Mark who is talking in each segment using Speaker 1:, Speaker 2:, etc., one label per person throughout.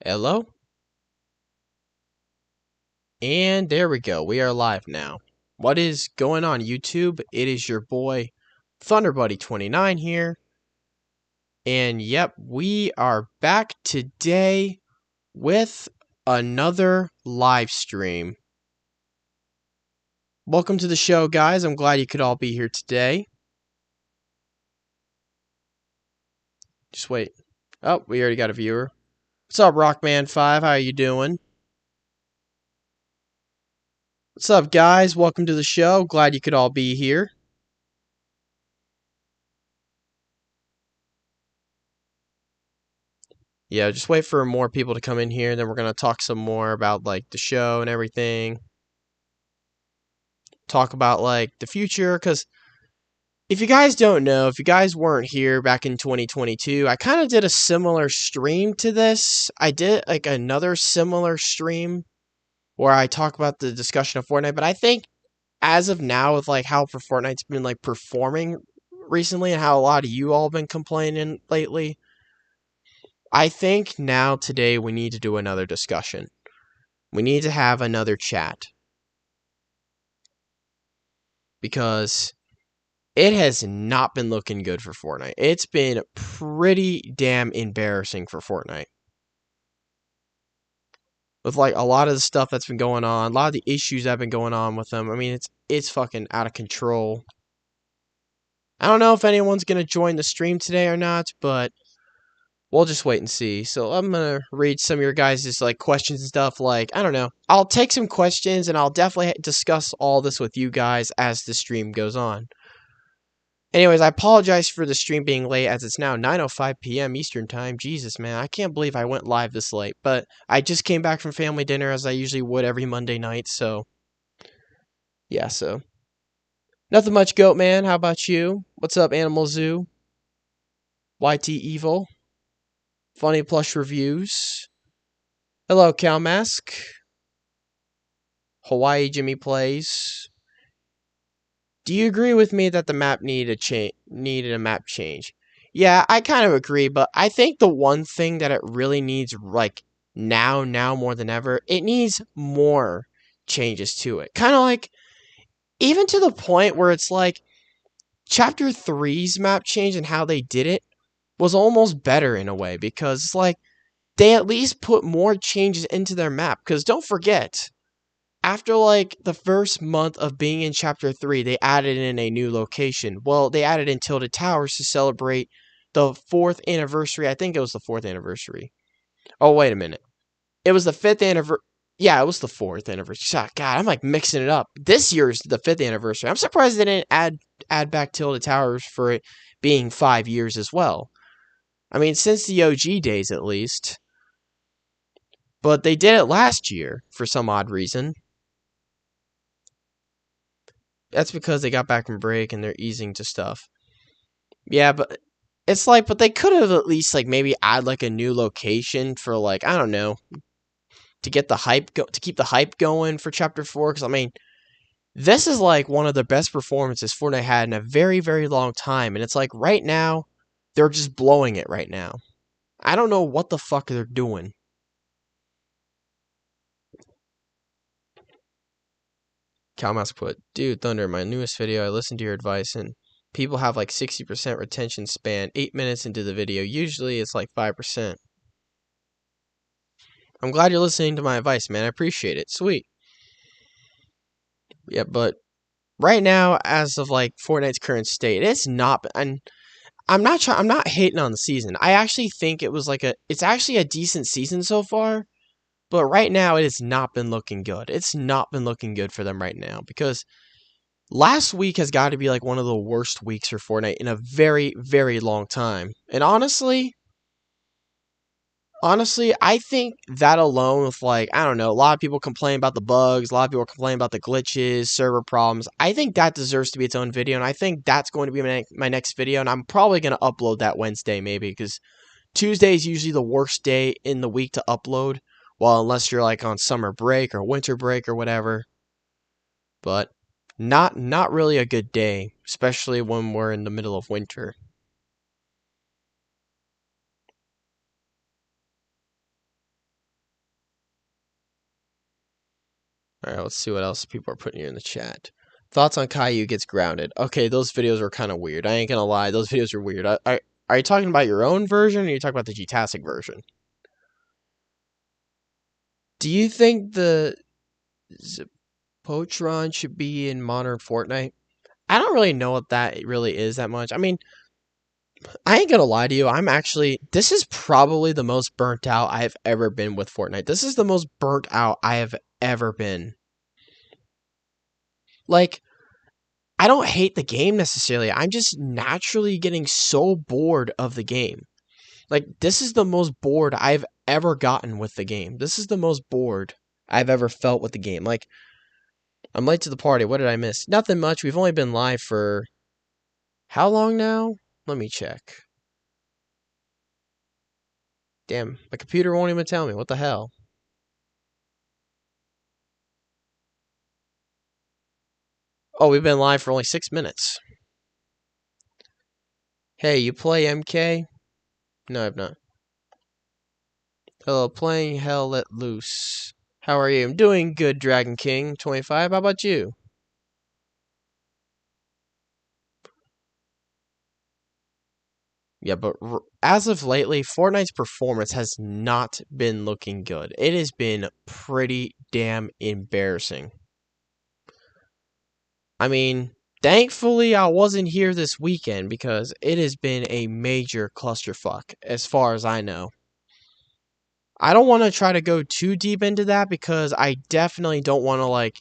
Speaker 1: Hello? And there we go. We are live now. What is going on, YouTube? It is your boy, ThunderBuddy29 here. And yep, we are back today with another live stream. Welcome to the show, guys. I'm glad you could all be here today. Just wait. Oh, we already got a viewer. What's up, Rockman5? How are you doing? What's up, guys? Welcome to the show. Glad you could all be here. Yeah, just wait for more people to come in here, then we're going to talk some more about, like, the show and everything. Talk about, like, the future, because if you guys don't know, if you guys weren't here back in 2022, I kind of did a similar stream to this. I did, like, another similar stream where I talk about the discussion of Fortnite, but I think as of now, with, like, how Fortnite's been, like, performing recently and how a lot of you all have been complaining lately, I think now, today, we need to do another discussion. We need to have another chat. Because it has not been looking good for Fortnite. It's been pretty damn embarrassing for Fortnite. With, like, a lot of the stuff that's been going on, a lot of the issues that have been going on with them. I mean, it's fucking out of control. I don't know if anyone's going to join the stream today or not, but we'll just wait and see. So I'm going to read some of your guys' like questions and stuff. Like, I don't know. I'll take some questions and I'll definitely discuss all this with you guys as the stream goes on. Anyways, I apologize for the stream being late as it's now 9:05 p.m. Eastern Time. Jesus, man, I can't believe I went live this late. But I just came back from family dinner as I usually would every Monday night, so yeah, so nothing much, Goat Man. How about you? What's up, Animal Zoo? YT Evil? Funny Plush Reviews? Hello, Cow Mask? Hawaii Jimmy Plays? Do you agree with me that the map needed a map change? Yeah, I kind of agree, but I think the one thing that it really needs, like, now more than ever, it needs more changes to it. Kind of like, even to the point where it's like, Chapter 3's map change and how they did it was almost better in a way, because it's like, they at least put more changes into their map, because don't forget, after, like, the first month of being in Chapter 3, they added in a new location. Well, they added in Tilted Towers to celebrate the 4th anniversary. I think it was the 4th anniversary. Oh, wait a minute. It was the 5th anniversary. Yeah, it was the 4th anniversary. God, I'm, like, mixing it up. This year's the 5th anniversary. I'm surprised they didn't add back Tilted Towers for it being 5 years as well. I mean, since the OG days, at least. But they did it last year, for some odd reason. That's because they got back from break and they're easing to stuff. Yeah, but it's like, but they could have at least, like, maybe add, like, a new location for, like, I don't know, to get the hype to keep the hype going for Chapter 4. Because I mean, this is like one of the best performances Fortnite had in a very, very long time, and it's like right now they're just blowing it right now. I don't know what the fuck they're doing. Calmas put, dude, Thunder, my newest video, I listened to your advice, and people have like 60% retention span 8 minutes into the video. Usually it's like 5%. I'm glad you're listening to my advice, man. I appreciate it. Sweet. Yeah, but right now, as of like Fortnite's current state, it's not, and I'm not hating on the season. I actually think it's actually a decent season so far. But right now, it has not been looking good. It's not been looking good for them right now, because last week has got to be like one of the worst weeks for Fortnite in a very, very long time. And honestly, I think that alone with, like, I don't know, a lot of people complain about the bugs, a lot of people complain about the glitches, server problems. I think that deserves to be its own video, and I think that's going to be my next video, and I'm probably going to upload that Wednesday maybe, because Tuesday is usually the worst day in the week to upload. Well, unless you're like on summer break or winter break or whatever. But not really a good day, especially when we're in the middle of winter. Alright, let's see what else people are putting here in the chat. Thoughts on Caillou gets grounded. Okay, those videos are kind of weird. I ain't gonna lie, those videos are weird. Are you talking about your own version, or are you talking about the G-Tastic version? Do you think the Pochron should be in modern Fortnite? I don't really know what that really is that much. I mean, I ain't gonna lie to you. This is probably the most burnt out I've ever been with Fortnite. This is the most burnt out I have ever been. Like, I don't hate the game necessarily. I'm just naturally getting so bored of the game. Like, this is the most bored I've ever gotten with the game. This is the most bored I've ever felt with the game. Like, I'm late to the party. What did I miss? Nothing much. We've only been live for how long now? Let me check. Damn, my computer won't even tell me. What the hell? Oh, we've been live for only 6 minutes. Hey, you play MK? No, I've not. Hello, playing Hell Let Loose. How are you? I'm doing good, Dragon King 25. How about you? Yeah, but as of lately, Fortnite's performance has not been looking good. It has been pretty damn embarrassing. I mean, thankfully I wasn't here this weekend because it has been a major clusterfuck as far as I know. I don't want to try to go too deep into that because I definitely don't want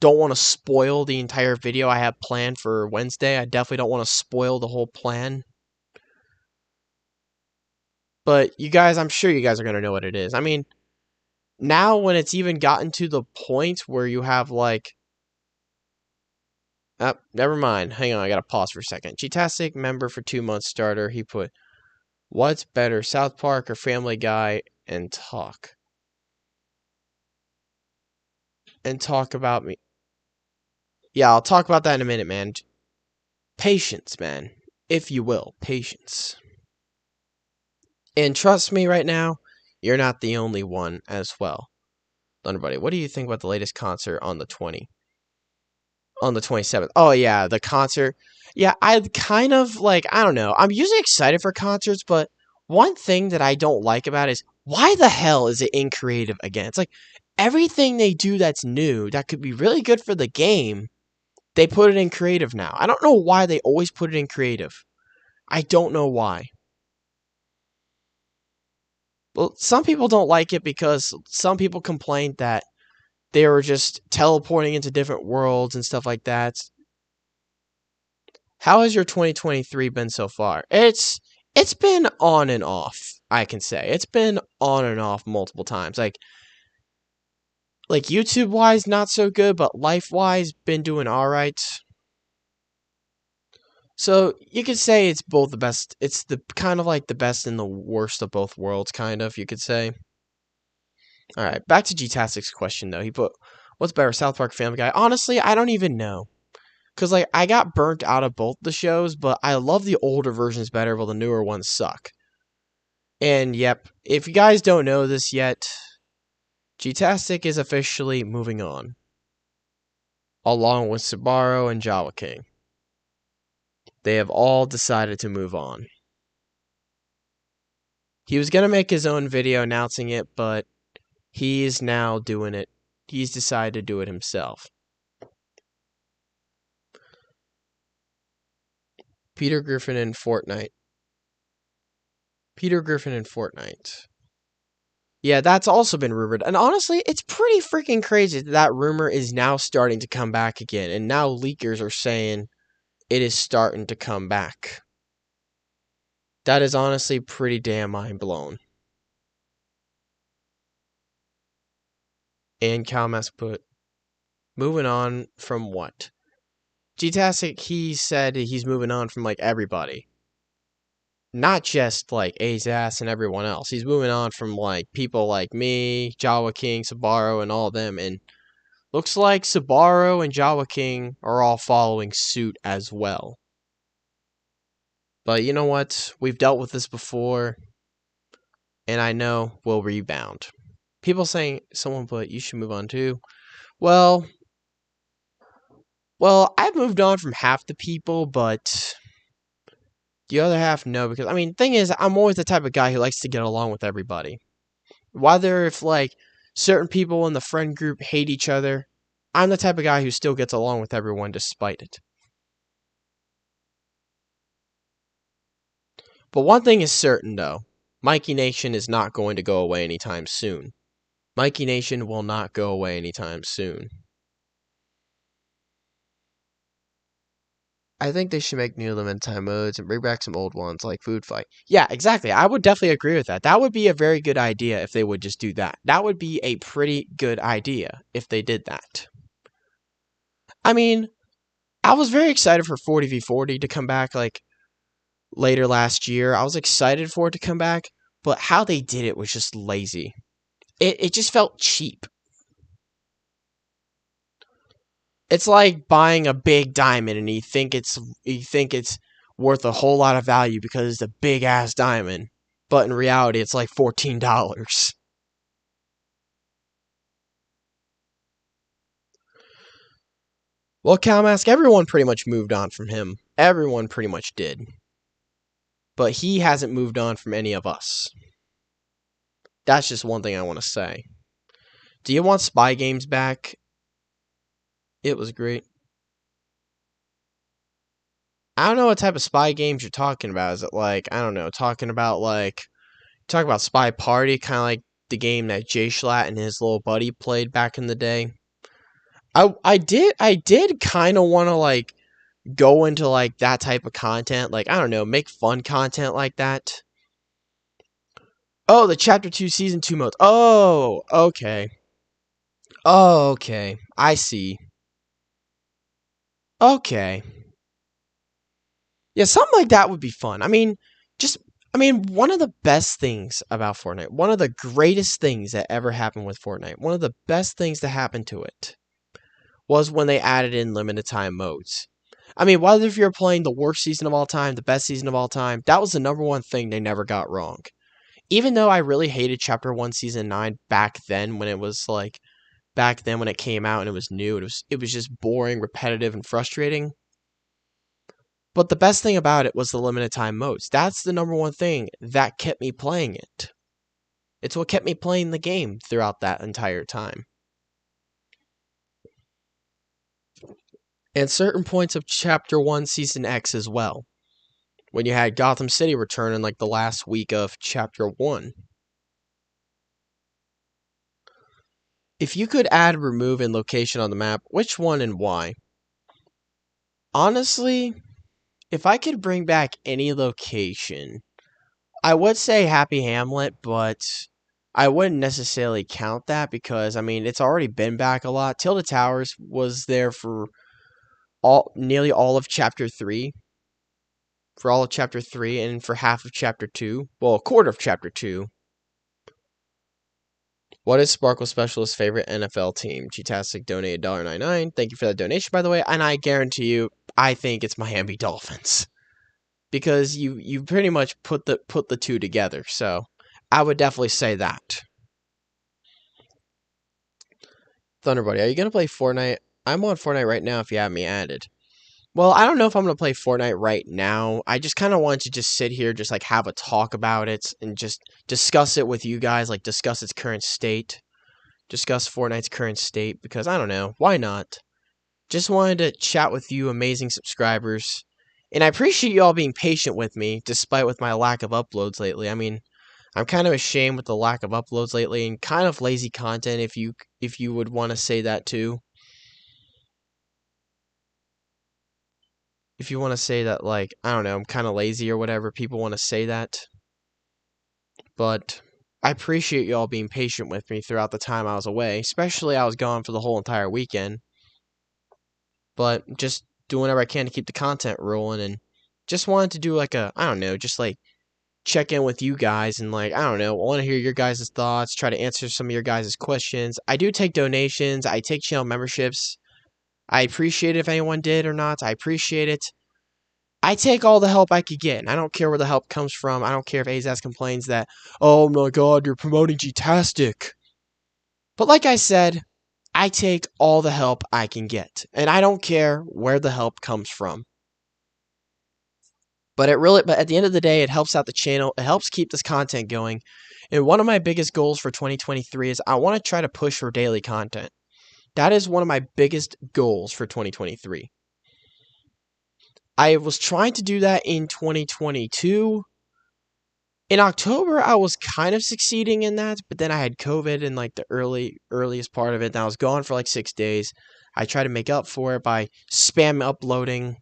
Speaker 1: to spoil the entire video I have planned for Wednesday. I definitely don't want to spoil the whole plan. But you guys, I'm sure you guys are going to know what it is. I mean, now when it's even gotten to the point where you have like never mind. Hang on, I got to pause for a second. G-Tastic member for 2 months starter. He put, "What's better, South Park or Family Guy?" and talk about me. Yeah, I'll talk about that in a minute, man. Patience, man. If you will, patience. And trust me right now, you're not the only one as well. Thunderbuddy, what do you think about the latest concert on the 27th? Oh yeah, the concert. Yeah, I kind of like, I don't know. I'm usually excited for concerts, but one thing that I don't like about it is why the hell is it in creative again? It's like everything they do that's new, that could be really good for the game, they put it in creative now. I don't know why they always put it in creative. I don't know why. Well, some people don't like it because some people complained that they were just teleporting into different worlds and stuff like that. How has your 2023 been so far? It's been on and off, I can say. It's been on and off multiple times. Like YouTube wise not so good, but life wise been doing all right. So, you could say it's both the best. It's the kind of like the best and the worst of both worlds kind of, you could say. All right, back to G-Tastic's question though. He put, "What's better, South Park, Family Guy?" Honestly, I don't even know. Cause like I got burnt out of both the shows, but I love the older versions better, while the newer ones suck. And yep, if you guys don't know this yet, G-Tastic is officially moving on, along with Subaru and Java King. They have all decided to move on. He was gonna make his own video announcing it, but he is now doing it. He's decided to do it himself. Peter Griffin in Fortnite. Peter Griffin in Fortnite. Yeah, that's also been rumored. And honestly, it's pretty freaking crazy that that rumor is now starting to come back again. And now leakers are saying it is starting to come back. That is honestly pretty damn mind blown. And Calmas put, "Moving on from what?" G-Tastic, he said he's moving on from like everybody. Not just like A's ass and everyone else. He's moving on from like people like me, Jawa King, Subaru, and all them. And looks like Subaru and Jawa King are all following suit as well. But you know what? We've dealt with this before, and I know we'll rebound. People saying, someone put, "You should move on too." Well, well, I've moved on from half the people, but the other half no, because I mean, thing is, I'm always the type of guy who likes to get along with everybody. Whether if like certain people in the friend group hate each other, I'm the type of guy who still gets along with everyone despite it. But one thing is certain though, Mikey Nation is not going to go away anytime soon. Mikey Nation will not go away anytime soon. I think they should make new limited time modes and bring back some old ones like Food Fight. Yeah, exactly. I would definitely agree with that. That would be a very good idea if they would just do that. That would be a pretty good idea if they did that. I mean, I was very excited for 40v40 to come back like later last year. I was excited for it to come back, but how they did it was just lazy. It just felt cheap. It's like buying a big diamond and you think it's worth a whole lot of value because it's a big ass diamond, but in reality it's like $14. Well, Calmask, everyone pretty much moved on from him. Everyone pretty much did. But he hasn't moved on from any of us. That's just one thing I want to say. Do you want spy games back? It was great. I don't know what type of spy games you're talking about. Is it like, I don't know, talk about Spy Party, kind of like the game that Jay Schlatt and his little buddy played back in the day. I did kind of want to like go into like that type of content, like I don't know, make fun content like that. Oh, the Chapter 2 Season 2 modes. Oh, okay. Oh, okay. I see. Okay. Yeah, something like that would be fun. Just one of the best things about Fortnite, one of the greatest things that ever happened with Fortnite, one of the best things that happened to it was when they added in limited time modes. Whether if you're playing the worst season of all time, the best season of all time, that was the number one thing they never got wrong. Even though I really hated Chapter 1 Season 9 back then when it was like back then when it came out and it was new, it was just boring, repetitive and frustrating. But the best thing about it was the limited time modes. That's the number one thing that kept me playing it. It's what kept me playing the game throughout that entire time. And certain points of Chapter 1 Season X as well. When you had Gotham City return in like the last week of Chapter 1. If you could add, remove, and location on the map, which one and why? Honestly, if I could bring back any location, I would say Happy Hamlet, but I wouldn't necessarily count that because it's already been back a lot. Tilted Towers was there for nearly all of Chapter 3, for all of Chapter 3 and for half of Chapter 2. Well, a quarter of Chapter 2. What is Sparkle Specialist's favorite NFL team? G-Tastic donated $1.99. Thank you for that donation, by the way. And I guarantee you, I think it's Miami Dolphins. Because you pretty much put the two together. So I would definitely say that. Thunderbuddy, are you going to play Fortnite? I'm on Fortnite right now if you have me added. Well, I don't know if I'm going to play Fortnite right now. I just kind of want to just sit here, just like have a talk about it and just discuss it with you guys, like discuss its current state. Discuss Fortnite's current state because I don't know. Why not? Just wanted to chat with you amazing subscribers. And I appreciate you all being patient with me despite with my lack of uploads lately. I'm kind of ashamed with the lack of uploads lately and kind of lazy content if you would want to say that too. If you want to say that, like, I don't know, I'm kind of lazy or whatever, people want to say that. But I appreciate you all being patient with me throughout the time I was away, especially I was gone for the whole entire weekend. But just doing whatever I can to keep the content rolling and just wanted to do like I don't know, just like check in with you guys and like, I don't know, I want to hear your guys' thoughts, try to answer some of your guys' questions. I do take donations, I take channel memberships. I appreciate it if anyone did or not. I appreciate it. I take all the help I could get, and I don't care where the help comes from. I don't care if Azaz complains that, oh my god, you're promoting G-Tastic. But like I said, I take all the help I can get, and I don't care where the help comes from. But at the end of the day, it helps out the channel. It helps keep this content going. And one of my biggest goals for 2023 is I want to try to push for daily content. That is one of my biggest goals for 2023. I was trying to do that in 2022. In October, I was kind of succeeding in that, but then I had COVID in like the earliest part of it, and I was gone for like 6 days. I tried to make up for it by spam uploading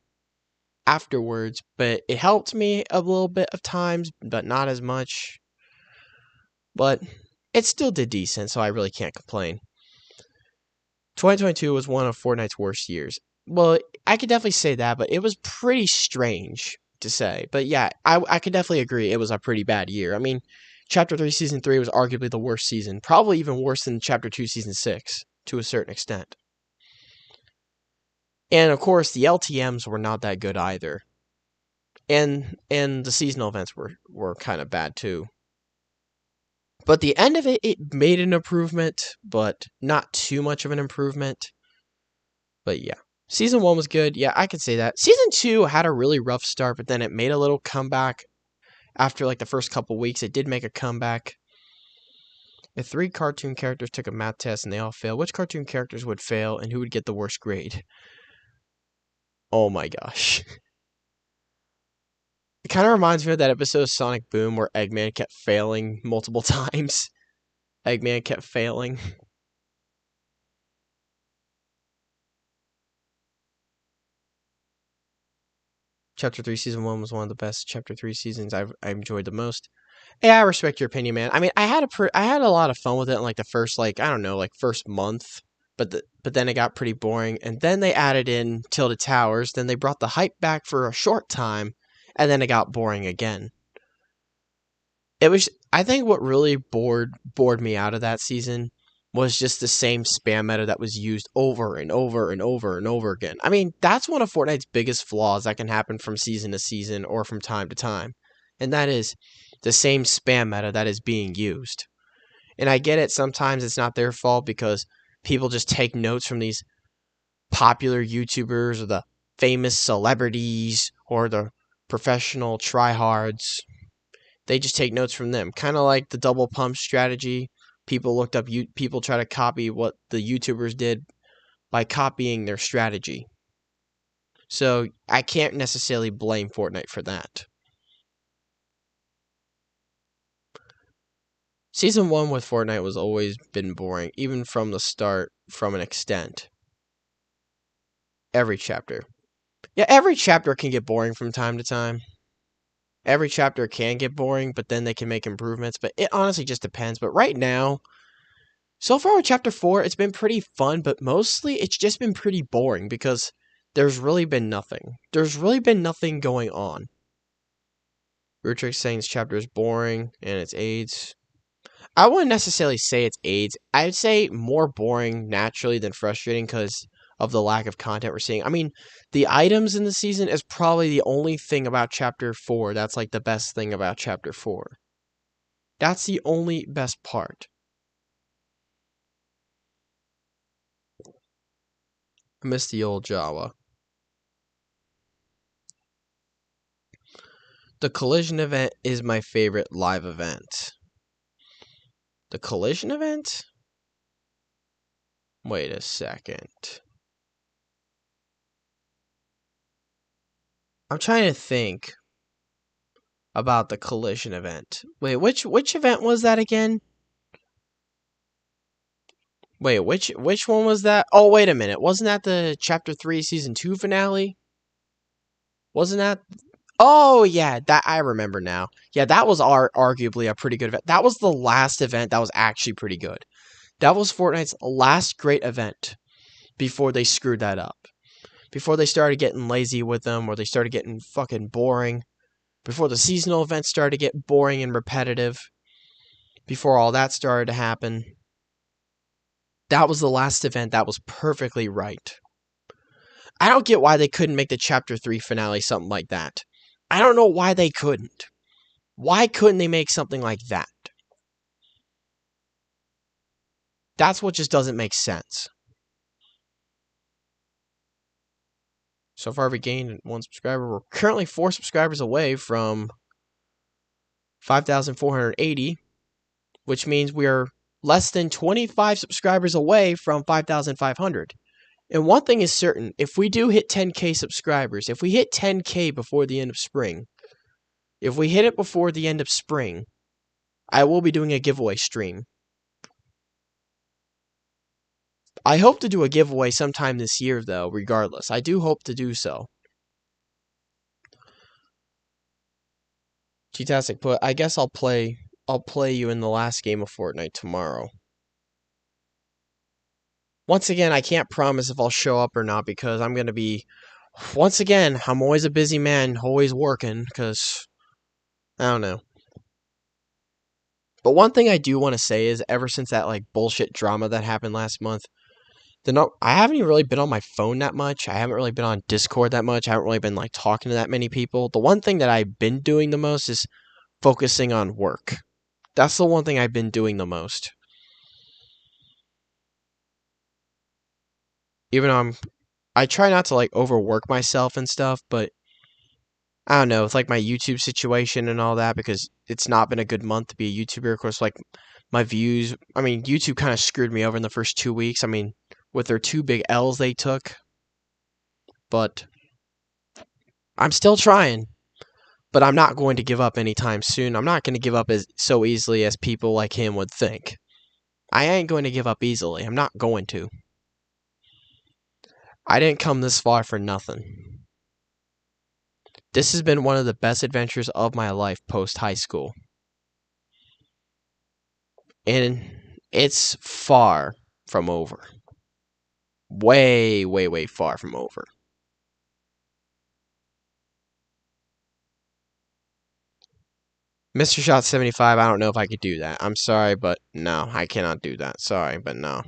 Speaker 1: afterwards, but it helped me a little bit of times, but not as much. But it still did decent, so I really can't complain. 2022 was one of Fortnite's worst years. Well, I could definitely say that, but it was pretty strange to say. But yeah, I could definitely agree it was a pretty bad year. I mean, Chapter 3 Season 3 was arguably the worst season, probably even worse than Chapter 2 Season 6 to a certain extent. And of course, the LTMs were not that good either. And the seasonal events were kind of bad too. But the end of it, it made an improvement, but not too much of an improvement. But yeah. Season 1 was good. Yeah, I could say that. Season 2 had a really rough start, but then it made a little comeback. After like the first couple weeks, it did make a comeback. If 3 cartoon characters took a math test and they all failed, which cartoon characters would fail and who would get the worst grade? Oh my gosh. It kind of reminds me of that episode of Sonic Boom where Eggman kept failing multiple times. Eggman kept failing. Chapter 3 Season 1 was one of the best Chapter 3 seasons I enjoyed the most. Yeah, I respect your opinion, man. I mean, I had a lot of fun with it in like the first first month, but then it got pretty boring, and then they added in Tilted Towers, then they brought the hype back for a short time, and then it got boring again. I think what really bored me out of that season was just the same spam meta that was used over and over and over and over again. I mean, that's one of Fortnite's biggest flaws that can happen from season to season or from time to time. And that is the same spam meta that is being used. And I get it, sometimes it's not their fault because people just take notes from these popular YouTubers or the famous celebrities or the professional tryhards. They just take notes from them. Kind of like the double pump strategy. People try to copy what the YouTubers did by copying their strategy. So I can't necessarily blame Fortnite for that. Season 1 with Fortnite was always been boring, even from the start, from an extent. Every chapter. Yeah, every chapter can get boring from time to time. Every chapter can get boring, but then they can make improvements. But it honestly just depends. But right now, so far with Chapter 4, it's been pretty fun, but mostly it's just been pretty boring because there's really been nothing. There's really been nothing going on. Rutrix saying this chapter is boring and it's AIDS. I wouldn't necessarily say it's AIDS. I'd say more boring naturally than frustrating because of the lack of content we're seeing. I mean, the items in the season is probably the only thing about Chapter 4 that's like the best thing about Chapter 4. That's the only best part. I miss the old Java. The collision event is my favorite live event. The collision event? Wait a second. I'm trying to think about the collision event. Wait, which event was that again? Wait, which one was that? Oh, wait a minute. Wasn't that the Chapter 3 Season 2 finale? Wasn't that? Oh, yeah, that I remember now. Yeah, that was arguably a pretty good event. That was the last event that was actually pretty good. That was Fortnite's last great event before they screwed that up. Before they started getting lazy with them, or they started getting fucking boring. Before the seasonal events started to get boring and repetitive. Before all that started to happen. That was the last event that was perfectly right. I don't get why they couldn't make the Chapter 3 finale something like that. I don't know why they couldn't. Why couldn't they make something like that? That's what just doesn't make sense. So far, we gained 1 subscriber. We're currently 4 subscribers away from 5,480, which means we are less than 25 subscribers away from 5,500. And one thing is certain, if we do hit 10K subscribers, if we hit 10K before the end of spring, if we hit it before the end of spring, I will be doing a giveaway stream. I hope to do a giveaway sometime this year, though, regardless. I do hope to do so. G-Tastic put, I guess I'll play you in the last game of Fortnite tomorrow. Once again, I can't promise if I'll show up or not because I'm going to be... Once again, I'm always a busy man, always working, because... I don't know. But one thing I do want to say is, ever since that, like, bullshit drama that happened last month, I haven't even really been on my phone that much. I haven't really been on Discord that much. I haven't really been, like, talking to that many people. The one thing that I've been doing the most is focusing on work. That's the one thing I've been doing the most. Even though I try not to, like, overwork myself and stuff, but I don't know, it's like my YouTube situation and all that, because it's not been a good month to be a YouTuber. Of course, like, my views, I mean, YouTube kind of screwed me over in the first 2 weeks. I mean, with their 2 big L's they took. But I'm still trying. But I'm not going to give up anytime soon. I'm not going to give up so easily as people like him would think. I ain't going to give up easily. I'm not going to. I didn't come this far for nothing. This has been one of the best adventures of my life post-high school. And it's far from over. Way, way, way far from over. Mr. Shot 75, I don't know if I could do that. I'm sorry, but no, I cannot do that. Sorry, but no.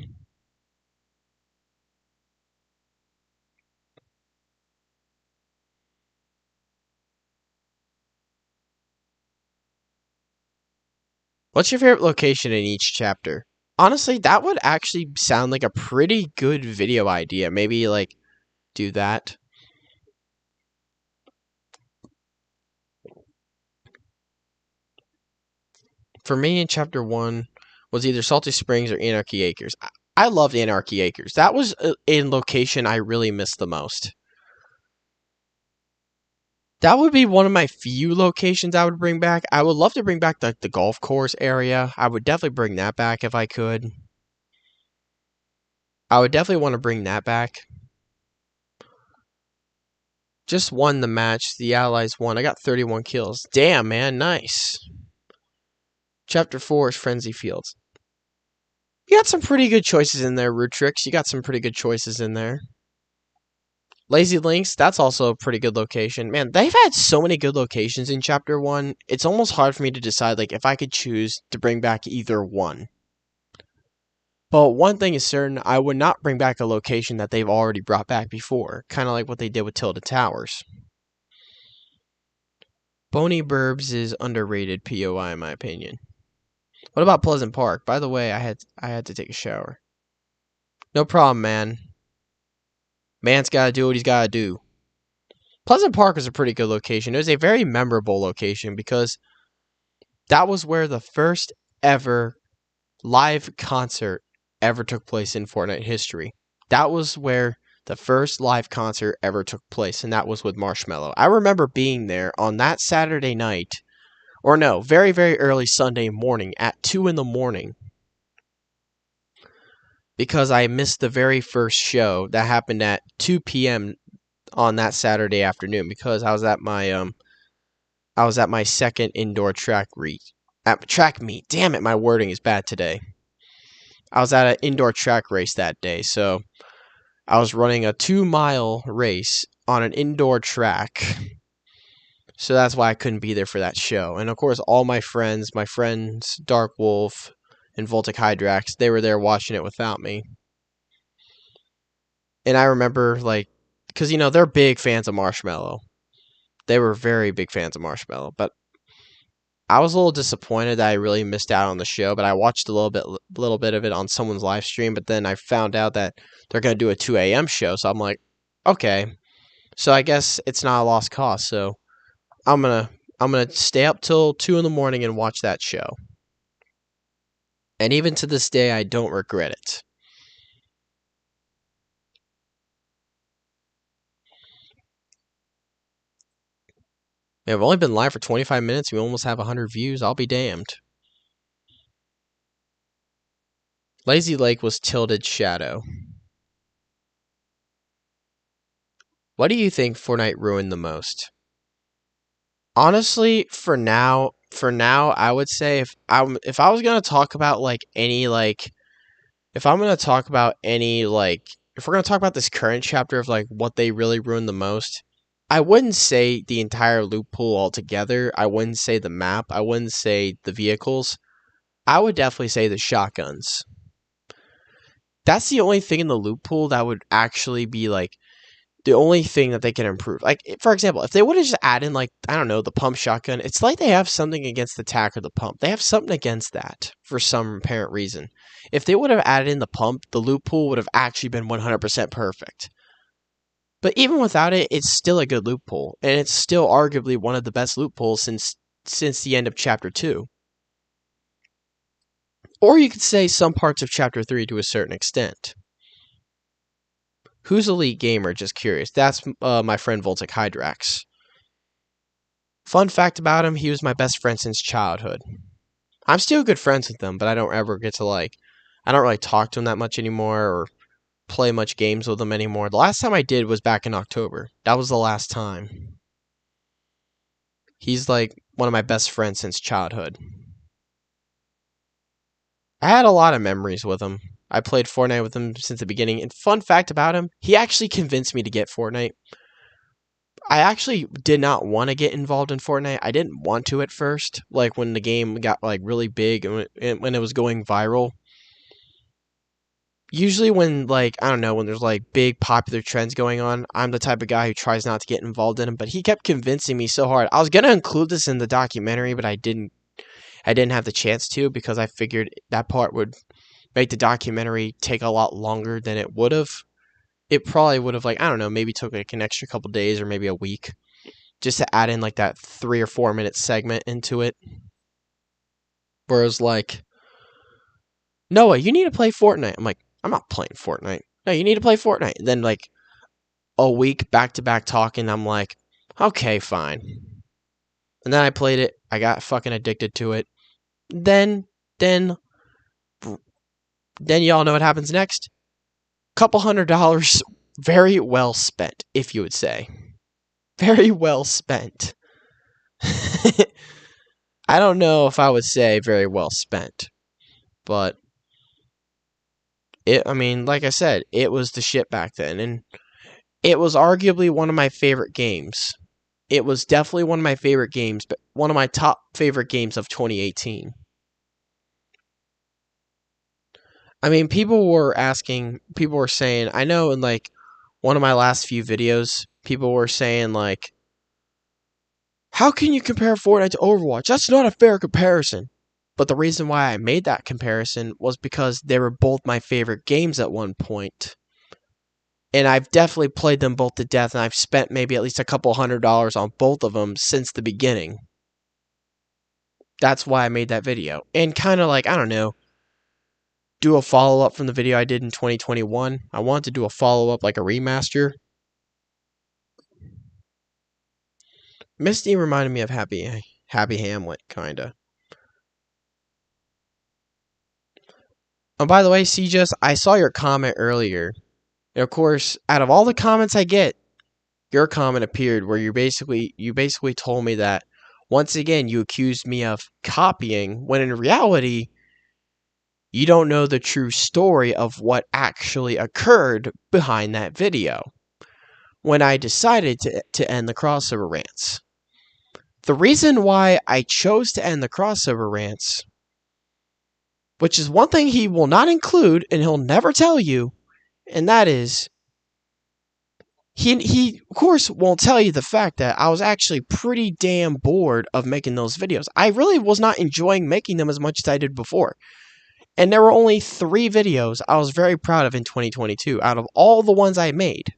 Speaker 1: What's your favorite location in each chapter? Honestly, that would actually sound like a pretty good video idea. Maybe, like, do that. For me, in chapter 1 was either Salty Springs or Anarchy Acres. I loved Anarchy Acres. That was a location I really missed the most. That would be one of my few locations I would bring back. I would love to bring back the golf course area. I would definitely bring that back if I could. I would definitely want to bring that back. Just won the match. The Allies won. I got 31 kills. Damn, man. Nice. Chapter 4 is Frenzy Fields. You got some pretty good choices in there, Rutrix. You got some pretty good choices in there. Lazy Links, that's also a pretty good location. Man, they've had so many good locations in Chapter 1. It's almost hard for me to decide, like, if I could choose to bring back either one. But one thing is certain, I would not bring back a location that they've already brought back before. Kind of like what they did with Tilted Towers. Boney Burbs is underrated POI in my opinion. What about Pleasant Park? By the way, I had to take a shower. No problem, man. Man's gotta do what he's gotta do. Pleasant Park was a pretty good location. It was a very memorable location because that was where the first ever live concert ever took place in Fortnite history. That was where the first live concert ever took place, and that was with Marshmello. I remember being there on that Saturday night, or no, very, very early Sunday morning at 2 in the morning, because I missed the very first show that happened at 2 p.m. on that Saturday afternoon because I was at my second indoor track meet. Damn it, my wording is bad today. I was at an indoor track race that day, so I was running a 2-mile race on an indoor track. So that's why I couldn't be there for that show. And of course, all my friends, Dark Wolf and Voltic Hydrax, they were there watching it without me. And I remember, like, because, you know, they're big fans of Marshmello. They were very big fans of Marshmello. But I was a little disappointed that I really missed out on the show. But I watched a little bit of it on someone's live stream. But then I found out that they're going to do a 2 a.m. show. So I'm like, okay. So I guess it's not a lost cause. So I'm gonna I'm gonna stay up till 2 in the morning and watch that show. And even to this day, I don't regret it. Yeah, I've only been live for 25 minutes. We almost have 100 views. I'll be damned. Lazy Lake was Tilted Shadow. What do you think Fortnite ruined the most? Honestly, for now, I would say if I was gonna talk about like any like if I'm gonna talk about any like if we're gonna talk about this current chapter of like what they really ruined the most, I wouldn't say the entire loot pool altogether. I wouldn't say the map. I wouldn't say the vehicles. I would definitely say the shotguns. That's the only thing in the loot pool that would actually be like the only thing that they can improve. Like, for example, if they would have just added, like, I don't know, the pump shotgun, it's like they have something against the tack or the pump. They have something against that for some apparent reason. If they would have added in the pump, the loot pool would have actually been 100% perfect. But even without it, it's still a good loot pool, and it's still arguably one of the best loot pools since the end of Chapter 2. Or you could say some parts of Chapter 3 to a certain extent. Who's Elite Gamer? Just curious. That's my friend Voltic Hydrax. Fun fact about him, he was my best friend since childhood. I'm still good friends with him, but I don't ever get to I don't really talk to him that much anymore or play much games with him anymore. The last time I did was back in October. That was the last time. He's like one of my best friends since childhood. I had a lot of memories with him. I played Fortnite with him since the beginning. And fun fact about him, he actually convinced me to get Fortnite. I actually did not want to get involved in Fortnite. I didn't want to at first, like when the game got like really big and when it was going viral. Usually when like I don't know, when there's like big popular trends going on, I'm the type of guy who tries not to get involved in them, but he kept convincing me so hard. I was going to include this in the documentary, but I didn't have the chance to because I figured that part would make the documentary take a lot longer than it would have. It probably would have like I don't know, maybe took like an extra couple days or maybe a week just to add in like that 3 or 4 minute segment into it. Where it was like, Noah, you need to play Fortnite. I'm like, I'm not playing Fortnite. No, you need to play Fortnite. And then like a week back to back talking, I'm like, okay, fine. And then I played it. I got fucking addicted to it. Then, then, then y'all know what happens next. Couple $100 very well spent, if you would say. Very well spent. I don't know if I would say very well spent, but I mean, like I said, it was the shit back then, and it was arguably one of my favorite games. It was definitely one of my favorite games, but one of my top favorite games of 2018. I mean, people were saying, I know in like one of my last few videos, people were saying like, how can you compare Fortnite to Overwatch? That's not a fair comparison. But the reason why I made that comparison was because they were both my favorite games at one point. And I've definitely played them both to death, and I've spent maybe at least a couple $100 on both of them since the beginning. That's why I made that video. And kind of like, I don't know, do a follow-up from the video I did in 2021. I wanted to do a follow-up, like a remaster. Misty reminded me of Happy Hamlet, kinda. Oh, by the way, CJus, I saw your comment earlier. And of course, out of all the comments I get, your comment appeared where you basically told me that once again you accused me of copying when in reality you don't know the true story of what actually occurred behind that video when I decided to end the crossover rants. The reason why I chose to end the crossover rants, which is one thing he will not include and he'll never tell you, and that is he of course won't tell you the fact that I was actually pretty damn bored of making those videos. I really was not enjoying making them as much as I did before. And there were only 3 videos I was very proud of in 2022 out of all the ones I made.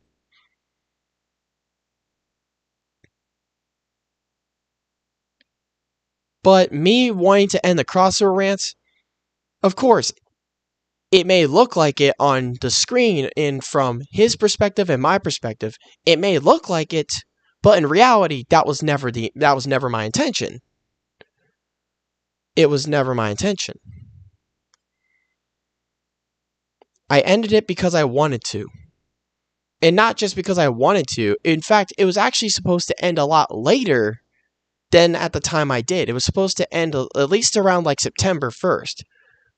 Speaker 1: But me wanting to end the crossover rants, of course, it may look like it on the screen, and from his perspective and my perspective, it may look like it, but in reality, that was never my intention. It was never my intention. I ended it because I wanted to. And not just because I wanted to. In fact, it was actually supposed to end a lot later than at the time I did. It was supposed to end at least around like September 1st.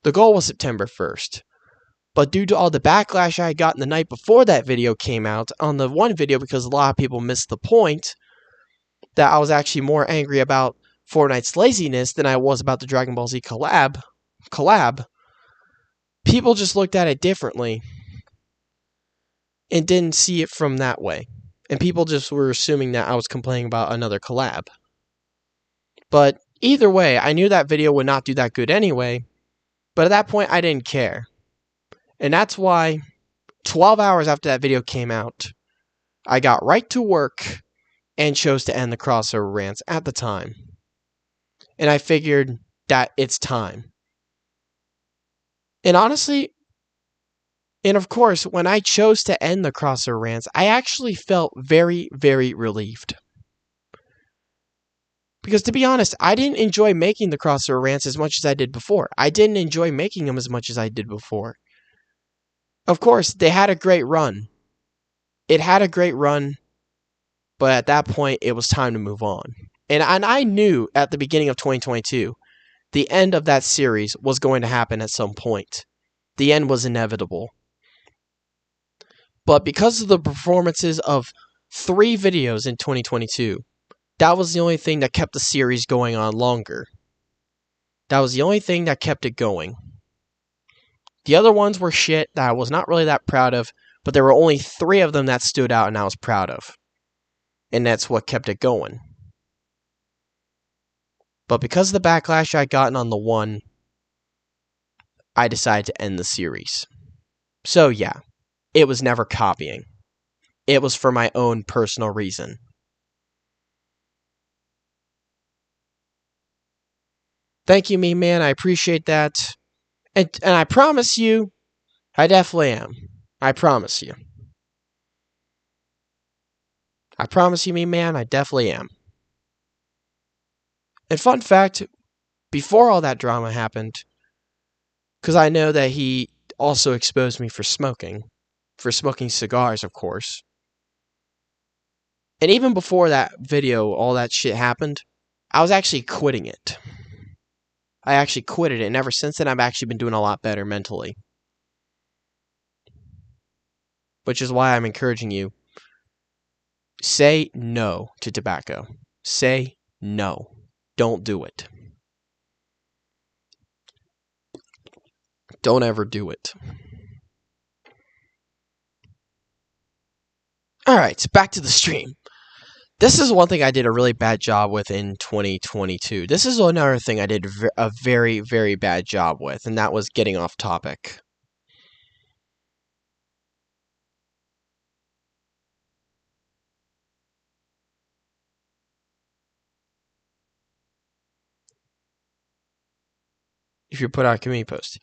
Speaker 1: The goal was September 1st. But due to all the backlash I had gotten the night before that video came out on the one video, because a lot of people missed the point, that I was actually more angry about Fortnite's laziness than I was about the Dragon Ball Z collab, people just looked at it differently and didn't see it from that way. And people just were assuming that I was complaining about another collab. But either way, I knew that video would not do that good anyway, but at that point I didn't care. And that's why 12 hours after that video came out, I got right to work and chose to end the crossover rants at the time. And I figured that it's time. And honestly, and of course, when I chose to end the crossover rants, I actually felt very, very relieved. Because to be honest, I didn't enjoy making the crossover rants as much as I did before. I didn't enjoy making them as much as I did before. Of course, they had a great run. It had a great run, but at that point, it was time to move on. And I knew at the beginning of 2022, the end of that series was going to happen at some point. The end was inevitable. But because of the performances of 3 videos in 2022, that was the only thing that kept the series going on longer. That was the only thing that kept it going. The other ones were shit that I was not really that proud of, but there were only 3 of them that stood out and I was proud of. And that's what kept it going. But because of the backlash I'd gotten on the one, I decided to end the series. So yeah, it was never copying. It was for my own personal reason. Thank you, me man. I appreciate that. And I promise you, I definitely am. I promise you. I promise you, me man, I definitely am. And fun fact, before all that drama happened, because I know that he also exposed me for smoking cigars, of course. And even before that video, all that shit happened, I was actually quitting it. I actually quitted it, and ever since then, I've actually been doing a lot better mentally. Which is why I'm encouraging you, say no to tobacco. Say no. Don't do it. Don't ever do it. Alright, back to the stream. This is one thing I did a really bad job with in 2022. This is another thing I did a very, very bad job with, and that was getting off topic. If you put out a community post.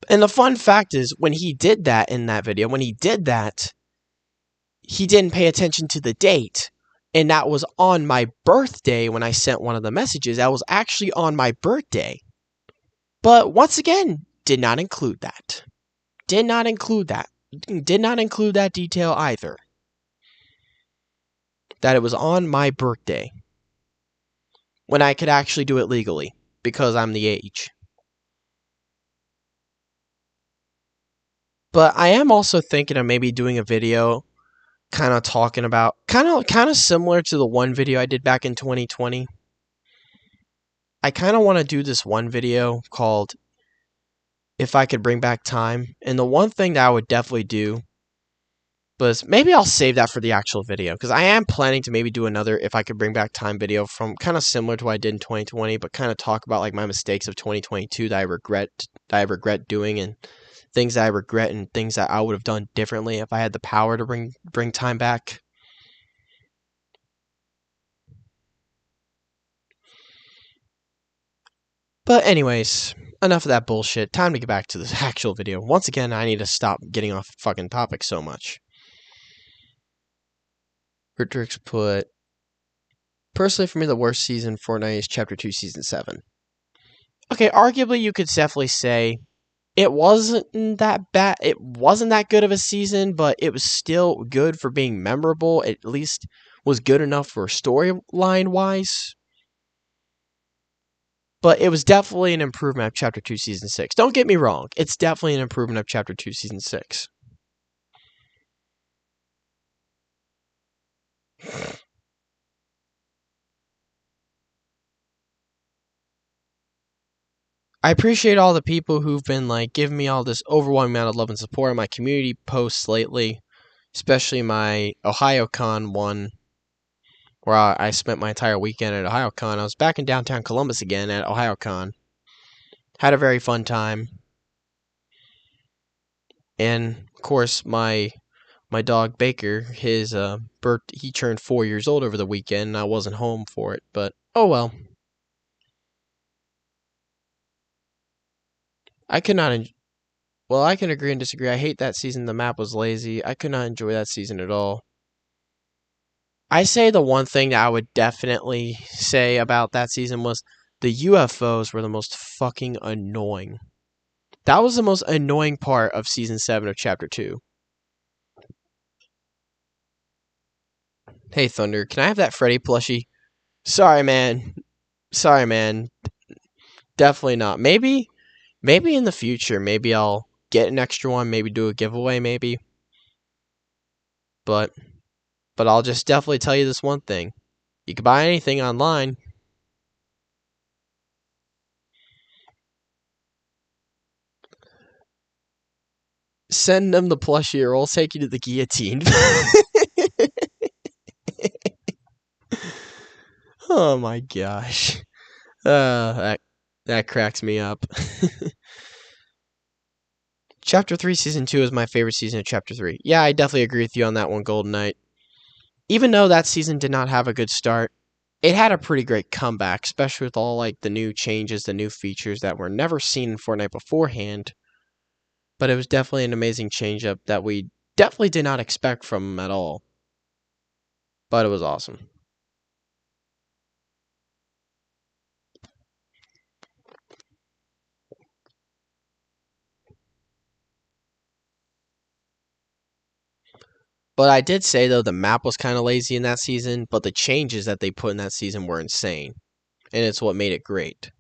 Speaker 1: And the fun fact is, when he did that in that video, he didn't pay attention to the date. And that was on my birthday when I sent one of the messages. That was actually on my birthday. But once again, did not include that. Did not include that detail either. That it was on my birthday. When I could actually do it legally. Because I'm the age. But I am also thinking of maybe doing a video kind of talking about, kind of similar to the one video I did back in 2020. I kind of want to do this one video called If I Could Bring Back Time. And the one thing that I would definitely do was, maybe I'll save that for the actual video, because I am planning to maybe do another If I Could Bring Back Time video from kind of similar to what I did in 2020, but kind of talk about like my mistakes of 2022 that I regret doing, and things that I regret and things that I would have done differently if I had the power to bring time back. But anyways, enough of that bullshit. Time to get back to the actual video. Once again, I need to stop getting off fucking topic so much. Ritrix put, personally for me the worst season Fortnite is Chapter 2 Season 7. Okay, arguably you could definitely say it wasn't that bad. It wasn't that good of a season, but it was still good for being memorable. It at least was good enough for storyline wise. But it was definitely an improvement of Chapter 2 Season 6. Don't get me wrong. It's definitely an improvement of Chapter 2 Season 6. I appreciate all the people who've been like giving me all this overwhelming amount of love and support on my community posts lately, especially my OhioCon one, where I spent my entire weekend at OhioCon. I was back in downtown Columbus again at OhioCon. Had a very fun time. And of course, my dog Baker, his he turned 4 years old over the weekend, and I wasn't home for it. But oh well. I could not. Well, I can agree and disagree. I hate that season. The map was lazy. I could not enjoy that season at all. I say the one thing that I would definitely say about that season was the UFOs were the most fucking annoying. That was the most annoying part of season 7 of chapter 2. Hey Thunder, can I have that Freddy plushie? Sorry, man. Sorry, man. Definitely not. Maybe in the future, maybe I'll get an extra one, maybe do a giveaway maybe. But I'll just definitely tell you this one thing. You can buy anything online. Send them the plushie or I'll take you to the guillotine. Oh my gosh. That cracks me up. Chapter 3 Season 2 is my favorite season of Chapter 3. Yeah, I definitely agree with you on that one, Golden Knight. Even though that season did not have a good start, it had a pretty great comeback, especially with all like the new changes, the new features that were never seen in Fortnite beforehand. But it was definitely an amazing change-up that we definitely did not expect from them at all. But it was awesome. But I did say, though, the map was kind of lazy in that season, but the changes that they put in that season were insane. And it's what made it great.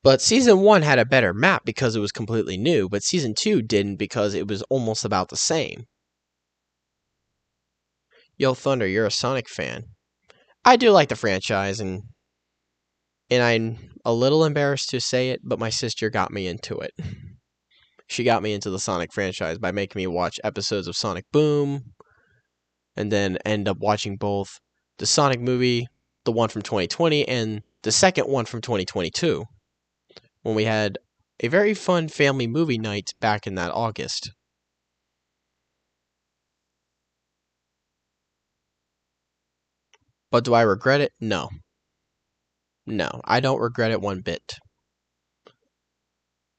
Speaker 1: But Season 1 had a better map because it was completely new, but Season 2 didn't because it was almost about the same. Yo, Thunder, you're a Sonic fan. I do like the franchise, and I'm a little embarrassed to say it, but my sister got me into it. She got me into the Sonic franchise by making me watch episodes of Sonic Boom, and then end up watching both the Sonic movie, the one from 2020, and the second one from 2022, when we had a very fun family movie night back in that August. But do I regret it? No. No, I don't regret it one bit.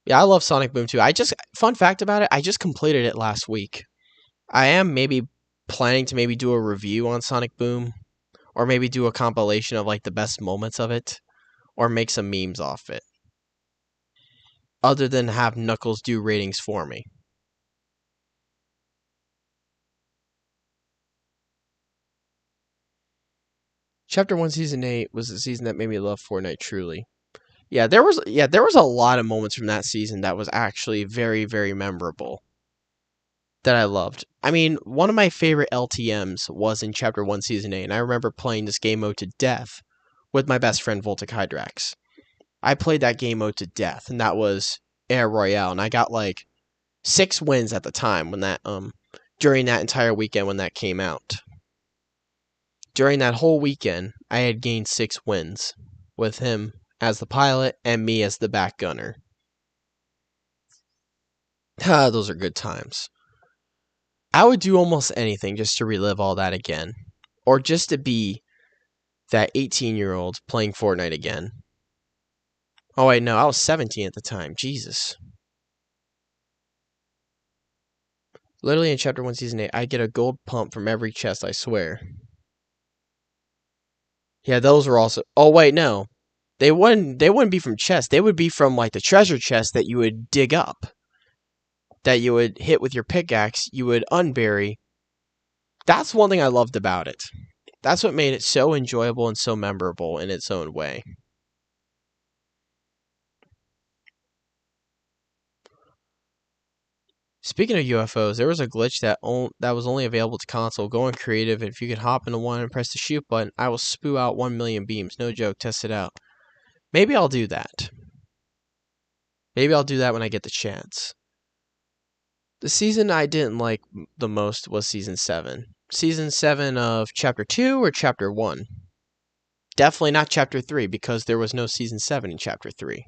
Speaker 1: Yeah, I love Sonic Boom too. Fun fact about it, I just completed it last week. I am maybe planning to maybe do a review on Sonic Boom, or maybe do a compilation of like the best moments of it, or make some memes off it. Other than have Knuckles do ratings for me. Chapter 1 Season 8 was the season that made me love Fortnite truly. Yeah, there was a lot of moments from that season that was actually very, very memorable that I loved. I mean, one of my favorite LTMs was in Chapter 1 Season 8, and I remember playing this game mode to death with my best friend Voltic Hydrax. I played that game mode to death, and that was Air Royale, and I got like 6 wins at the time when that during that entire weekend when that came out. During that whole weekend, I had gained 6 wins with him as the pilot and me as the back gunner. Ah, those are good times. I would do almost anything just to relive all that again, or just to be that 18-year-old playing Fortnite again. Oh wait, no, I was 17 at the time. Jesus. Literally in Chapter 1, Season 8, I get a gold pump from every chest, I swear. Yeah, those were also... Oh wait, no. They wouldn't be from chests. They would be from like the treasure chest that you would dig up. That you would hit with your pickaxe, you would unbury. That's one thing I loved about it. That's what made it so enjoyable and so memorable in its own way. Speaking of UFOs, there was a glitch that was only available to console. Going creative, if you could hop into one and press the shoot button, I will spew out 1 million beams. No joke, test it out. Maybe I'll do that. Maybe I'll do that when I get the chance. The season I didn't like the most was Season 7. Season 7 of Chapter 2 or Chapter 1? Definitely not Chapter 3, because there was no Season 7 in Chapter 3.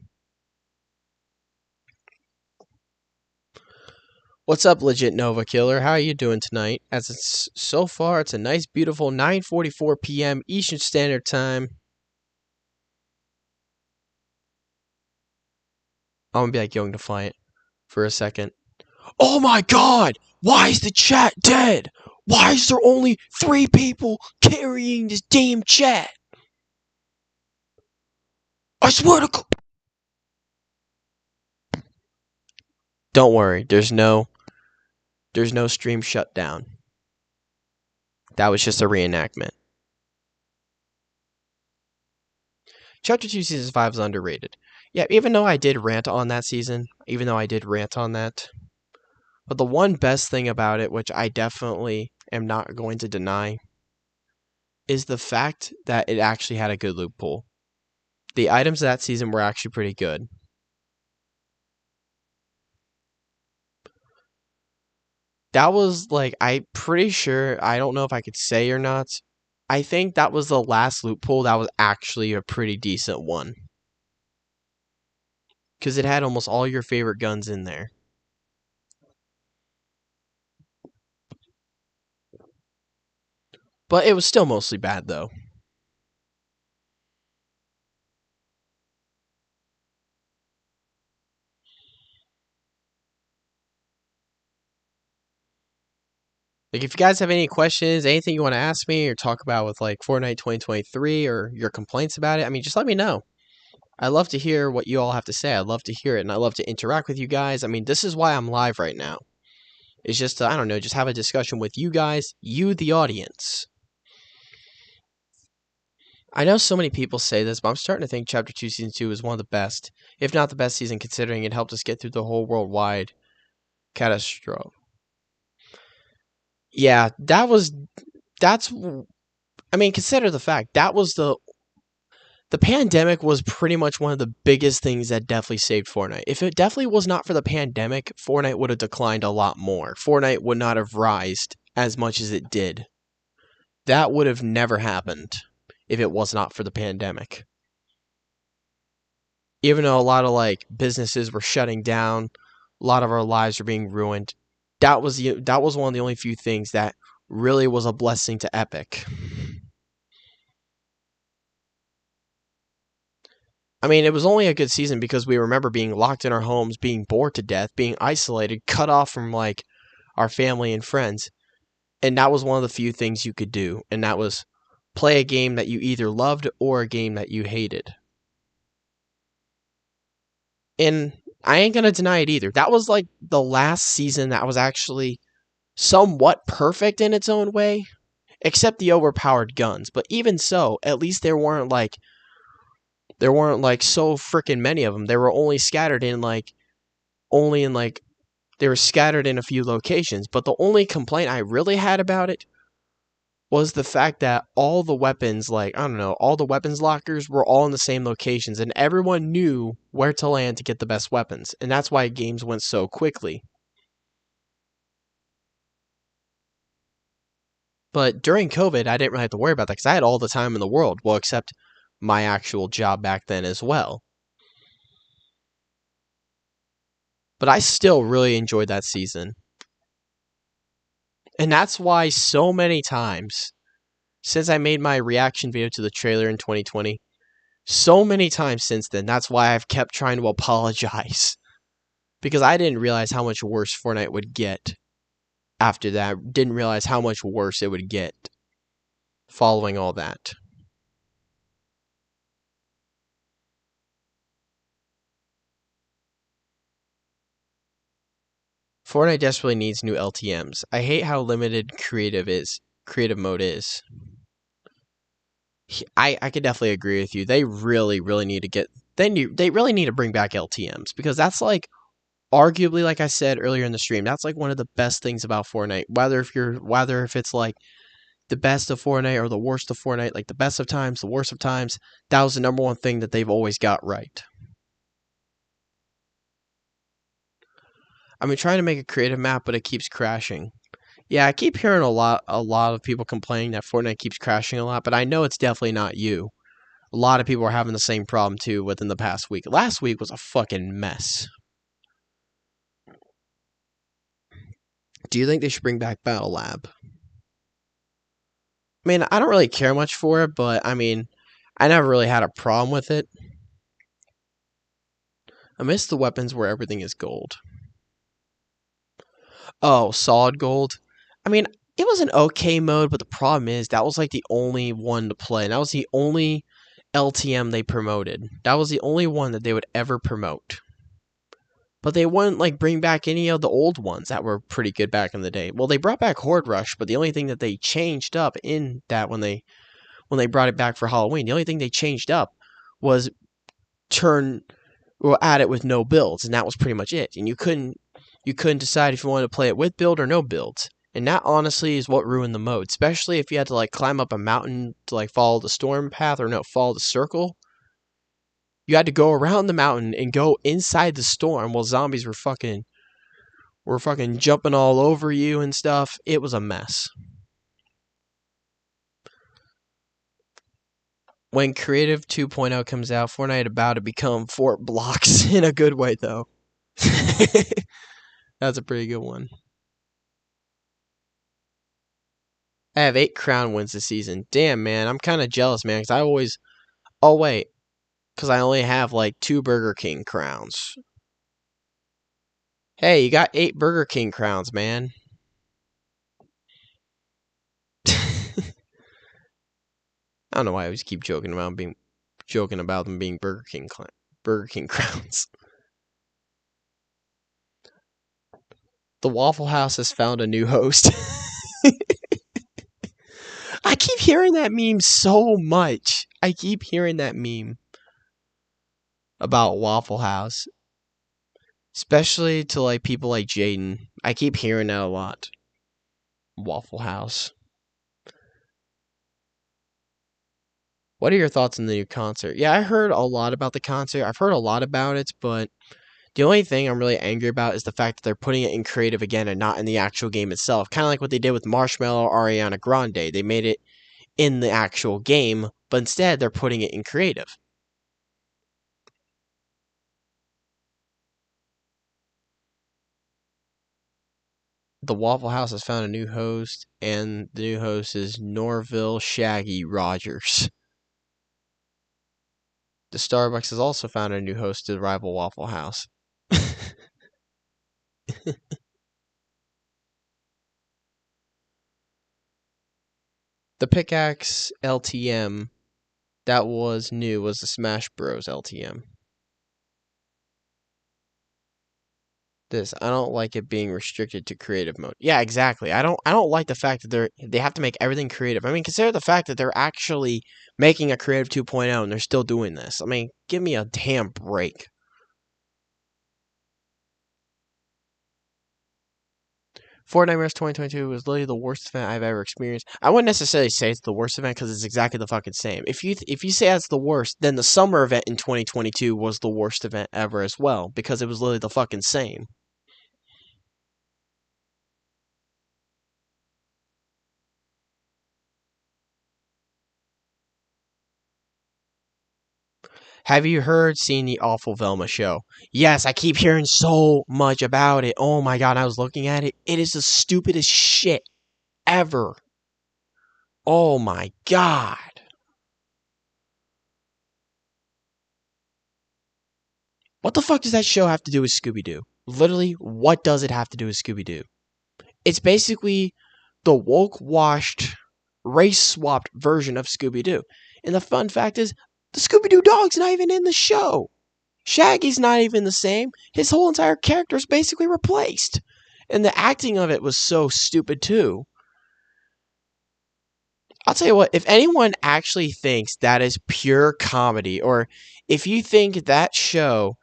Speaker 1: What's up, Legit Nova Killer? How are you doing tonight? As it's so far, it's a nice, beautiful 9:44 p.m. Eastern Standard Time. I'm gonna be like Young Defiant for a second. Oh my god! Why is the chat dead? Why is there only 3 people carrying this damn chat? I swear to God. Don't worry, there's no stream shutdown. That was just a reenactment. Chapter 2 Season 5 is underrated. Yeah, even though I did rant on that season, but the one best thing about it, which I definitely am not going to deny, is the fact that it actually had a good loot pool. The items that season were actually pretty good. That was like, I'm pretty sure, I don't know if I could say or not, I think that was the last loot pool that was actually a pretty decent one. Because it had almost all your favorite guns in there. But it was still mostly bad, though. Like, if you guys have any questions, anything you want to ask me or talk about with, like, Fortnite 2023 or your complaints about it, I mean, just let me know. I love to hear what you all have to say. I love to hear it, and I love to interact with you guys. I mean, this is why I'm live right now. It's just to, I don't know, just have a discussion with you guys, you, the audience. I know so many people say this, but I'm starting to think Chapter 2 Season 2 is one of the best, if not the best season, considering it helped us get through the whole worldwide catastrophe. Yeah, that's, I mean, consider the fact, that was the pandemic was pretty much one of the biggest things that definitely saved Fortnite. If it definitely was not for the pandemic, Fortnite would have declined a lot more. Fortnite would not have rised as much as it did. That would have never happened if it was not for the pandemic. Even though a lot of like businesses were shutting down, a lot of our lives were being ruined. That was one of the only few things that really was a blessing to Epic. I mean, it was only a good season because we remember being locked in our homes, being bored to death, being isolated, cut off from like our family and friends. And that was one of the few things you could do, and that was play a game that you either loved or a game that you hated. And I ain't gonna deny it either. That was like the last season that was actually somewhat perfect in its own way, except the overpowered guns. But even so, at least there weren't like so freaking many of them. They were only scattered in like they were scattered in a few locations. But the only complaint I really had about it was the fact that all the weapons, like, I don't know, all the weapons lockers were all in the same locations, and everyone knew where to land to get the best weapons, and that's why games went so quickly. But during COVID, I didn't really have to worry about that because I had all the time in the world, well, except my actual job back then as well. But I still really enjoyed that season. And that's why so many times since I made my reaction video to the trailer in 2020. So many times since then. That's why I've kept trying to apologize. Because I didn't realize how much worse Fortnite would get after that. Didn't realize how much worse it would get following all that. Fortnite desperately needs new LTMs. I hate how limited creative mode is. I could definitely agree with you. They really need to get they really need to bring back LTMs because that's like arguably, like I said earlier in the stream, that's like one of the best things about Fortnite. Whether if it's like the best of Fortnite or the worst of Fortnite, like the best of times, the worst of times, that was the number one thing that they've always got right. I've been trying to make a creative map, but it keeps crashing. Yeah, I keep hearing a lot of people complaining that Fortnite keeps crashing a lot, but I know it's definitely not you. A lot of people are having the same problem too within the past week. Last week was a fucking mess. Do you think they should bring back Battle Lab? I mean, I don't really care much for it, but I mean, I never really had a problem with it. I miss the weapons where everything is gold. Oh, solid gold. I mean, it was an okay mode, but the problem is that was like the only one to play. And that was the only LTM they promoted. That was the only one that they would ever promote. But they wouldn't like bring back any of the old ones that were pretty good back in the day. Well, they brought back Horde Rush, but the only thing that they changed up in that when they brought it back for Halloween, the only thing they changed up was add it with no builds, and that was pretty much it. And you couldn't decide if you wanted to play it with build or no builds. And that honestly is what ruined the mode, especially if you had to like climb up a mountain to like follow the storm path or no, follow the circle. You had to go around the mountain and go inside the storm while zombies were fucking jumping all over you and stuff. It was a mess. When Creative 2.0 comes out, Fortnite about to become Fort Blocks in a good way though. That's a pretty good one. I have 8 crown wins this season. Damn, man, I'm kind of jealous, man, because I always... Oh, wait. Because I only have, like, 2 Burger King crowns. Hey, you got 8 Burger King crowns, man. I don't know why I always keep joking about them being Burger King crowns. The Waffle House has found a new host. I keep hearing that meme so much. I keep hearing that meme about Waffle House. Especially to like people like Jaden. I keep hearing that a lot. Waffle House. What are your thoughts on the new concert? Yeah, I heard a lot about the concert. I've heard a lot about it, but the only thing I'm really angry about is the fact that they're putting it in creative again and not in the actual game itself. Kind of like what they did with Marshmello or Ariana Grande. They made it in the actual game, but instead they're putting it in creative. The Waffle House has found a new host, and the new host is Norville Shaggy Rogers. The Starbucks has also found a new host to the rival Waffle House. The Pickaxe LTM that was new was the Smash Bros LTM. I don't like it being restricted to creative mode. Yeah, exactly. I don't like the fact that they have to make everything creative. I mean, consider the fact that they're actually making a creative 2.0 and they're still doing this. I mean, give me a damn break. Fortnite Mirrors 2022 was literally the worst event I've ever experienced. I wouldn't necessarily say it's the worst event because it's exactly the fucking same. If you say that's the worst, then the summer event in 2022 was the worst event ever as well because it was literally the fucking same. Have you seen the awful Velma show? Yes, I keep hearing so much about it. Oh my god, I was looking at it. It is the stupidest shit ever. Oh my god. What the fuck does that show have to do with Scooby-Doo? Literally, what does it have to do with Scooby-Doo? It's basically the woke washed, race swapped version of Scooby Doo. And the fun fact is, the Scooby Doo dog's not even in the show. Shaggy's not even the same. His whole entire character is basically replaced. And the acting of it was so stupid too. I'll tell you what, if anyone actually thinks that is pure comedy, or if you think that show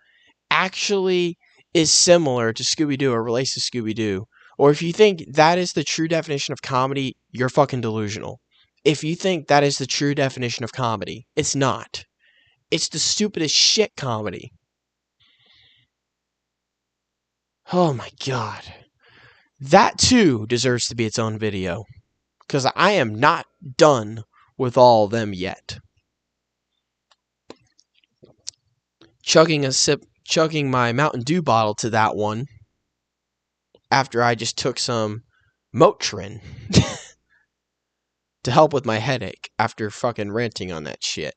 Speaker 1: actually is similar to Scooby Doo or relates to Scooby Doo, or if you think that is the true definition of comedy, you're fucking delusional. If you think that is the true definition of comedy, it's not. It's the stupidest shit comedy. Oh my god. That too deserves to be its own video. Because I am not done with all of them yet. Chugging my Mountain Dew bottle to that one after I just took some Motrin to help with my headache after fucking ranting on that shit.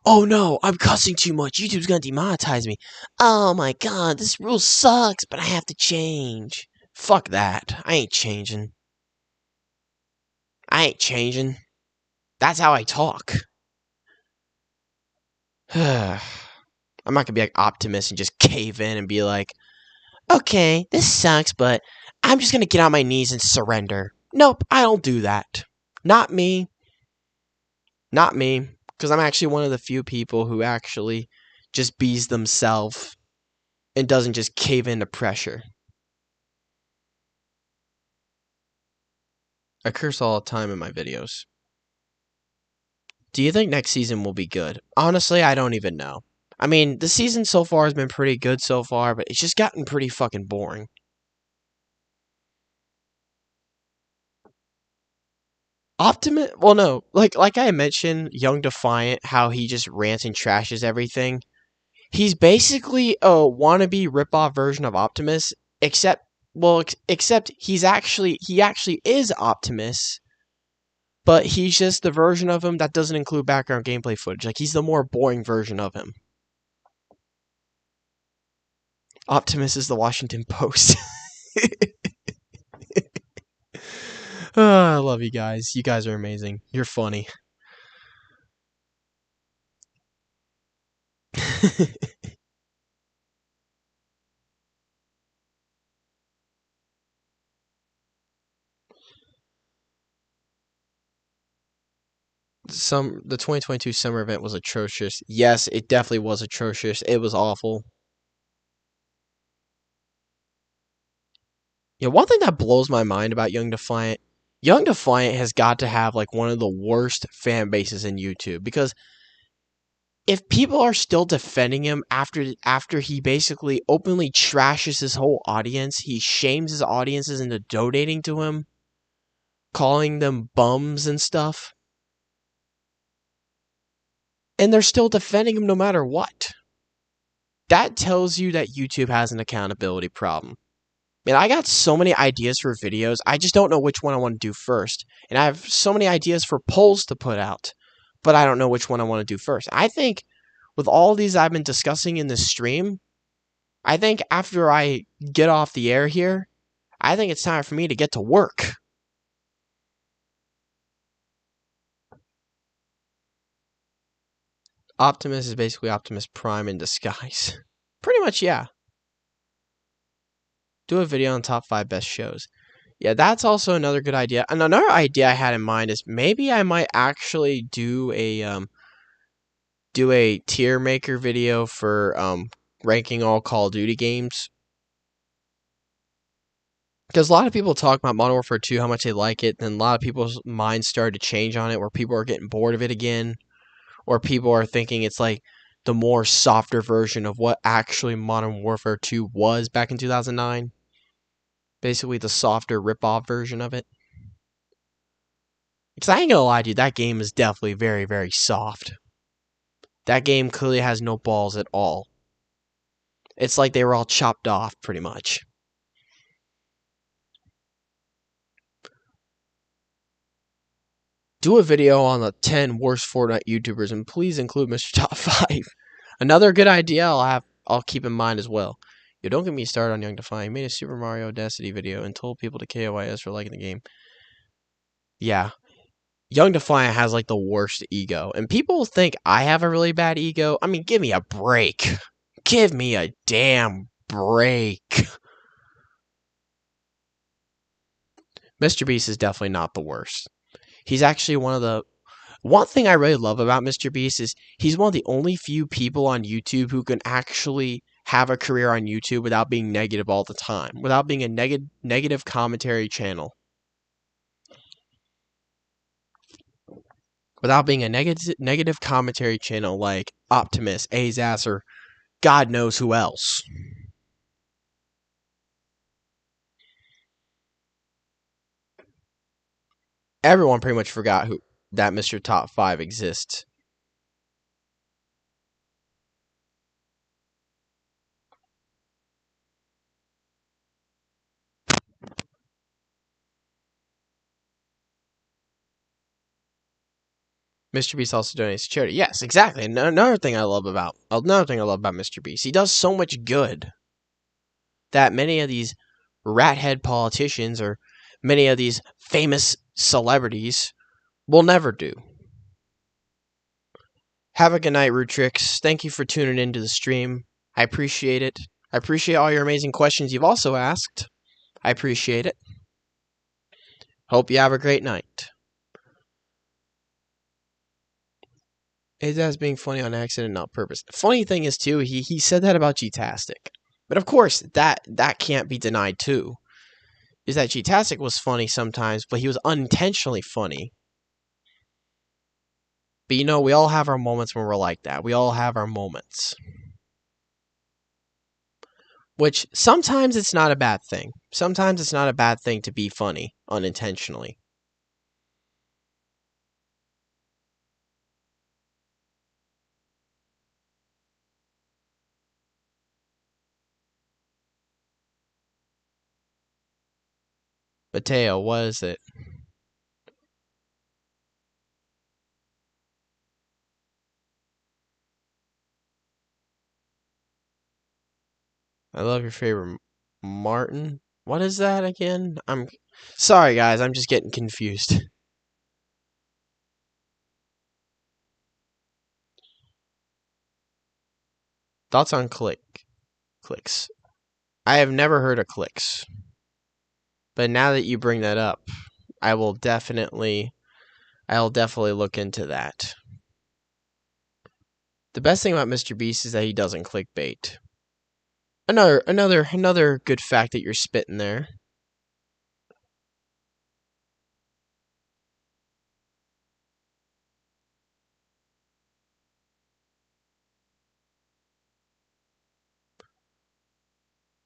Speaker 1: Oh no, I'm cussing too much. YouTube's gonna demonetize me. Oh my god, this rule sucks, but I have to change. Fuck that. I ain't changing. I ain't changing. That's how I talk. I'm not gonna be like Optimus and just cave in and be like, okay, this sucks, but I'm just gonna get on my knees and surrender. Nope, I don't do that. Not me. Not me. Because I'm actually one of the few people who actually just bees themselves and doesn't just cave into pressure. I curse all the time in my videos. Do you think next season will be good? Honestly, I don't even know. I mean, the season so far has been pretty good so far, but it's just gotten pretty fucking boring. Optimus, well, no, like I mentioned, Young Defiant, how he just rants and trashes everything. He's basically a wannabe ripoff version of Optimus, except he actually is Optimus, but he's just the version of him that doesn't include background gameplay footage. Like he's the more boring version of him. Optimus is the Washington Post. Oh, I love you guys. You guys are amazing. You're funny. The 2022 summer event was atrocious. Yes, it definitely was atrocious. It was awful. Yeah, one thing that blows my mind about Young Defiant has got to have like one of the worst fan bases in YouTube because if people are still defending him after he basically openly trashes his whole audience, he shames his audiences into donating to him, calling them bums and stuff, and they're still defending him no matter what. That tells you that YouTube has an accountability problem. Man, I got so many ideas for videos, I just don't know which one I want to do first. And I have so many ideas for polls to put out, but I don't know which one I want to do first. I think with all these I've been discussing in this stream, I think after I get off the air here, I think it's time for me to get to work. Optimus is basically Optimus Prime in disguise. Pretty much, yeah. Do a video on top 5 best shows. Yeah, that's also another good idea. And another idea I had in mind is maybe I might actually do a tier maker video for ranking all Call of Duty games. Because a lot of people talk about Modern Warfare 2, how much they like it, and a lot of people's minds started to change on it, where people are getting bored of it again, or people are thinking it's like the more softer version of what actually Modern Warfare 2 was back in 2009. Basically the softer rip-off version of it. Because I ain't gonna lie, dude, that game is definitely very, very soft. That game clearly has no balls at all. It's like they were all chopped off, pretty much. Do a video on the 10 worst Fortnite YouTubers and please include Mr. Top 5. Another good idea I'll keep in mind as well. Yo, don't get me started on Young Defiant. He made a Super Mario Audacity video and told people to KOIS for liking the game. Yeah. Young Defiant has like the worst ego. And people think I have a really bad ego. I mean, give me a break. Give me a damn break. Mr. Beast is definitely not the worst. He's actually one thing I really love about Mr. Beast is he's one of the only few people on YouTube who can actually have a career on YouTube without being negative all the time, without being a negative commentary channel. Without being a negative commentary channel like Optimus, Azass, or God knows who else. Everyone pretty much forgot that Mr. Top 5 exists. Mr. Beast also donates to charity. Yes, exactly. Another thing I love about Mr. Beast, he does so much good that many of these rat-head politicians or many of these famous celebrities will never do. Have a good night, Rootrix. Thank you for tuning into the stream. I appreciate it. I appreciate all your amazing questions you've also asked. I appreciate it. Hope you have a great night. It as being funny on accident, not purpose. Funny thing is too, he said that about G-Tastic. But of course, that can't be denied too. Is that G-Tastic was funny sometimes, but he was unintentionally funny. But you know, we all have our moments when we're like that. We all have our moments. Which sometimes it's not a bad thing. Sometimes it's not a bad thing to be funny unintentionally. Mateo, what is it? I love your favorite Martin. What is that again? I'm sorry, guys. I'm just getting confused. Thoughts on clicks? I have never heard of clicks, but now that you bring that up, I'll definitely look into that. The best thing about Mr. Beast is that he doesn't clickbait. Another good fact that you're spitting there.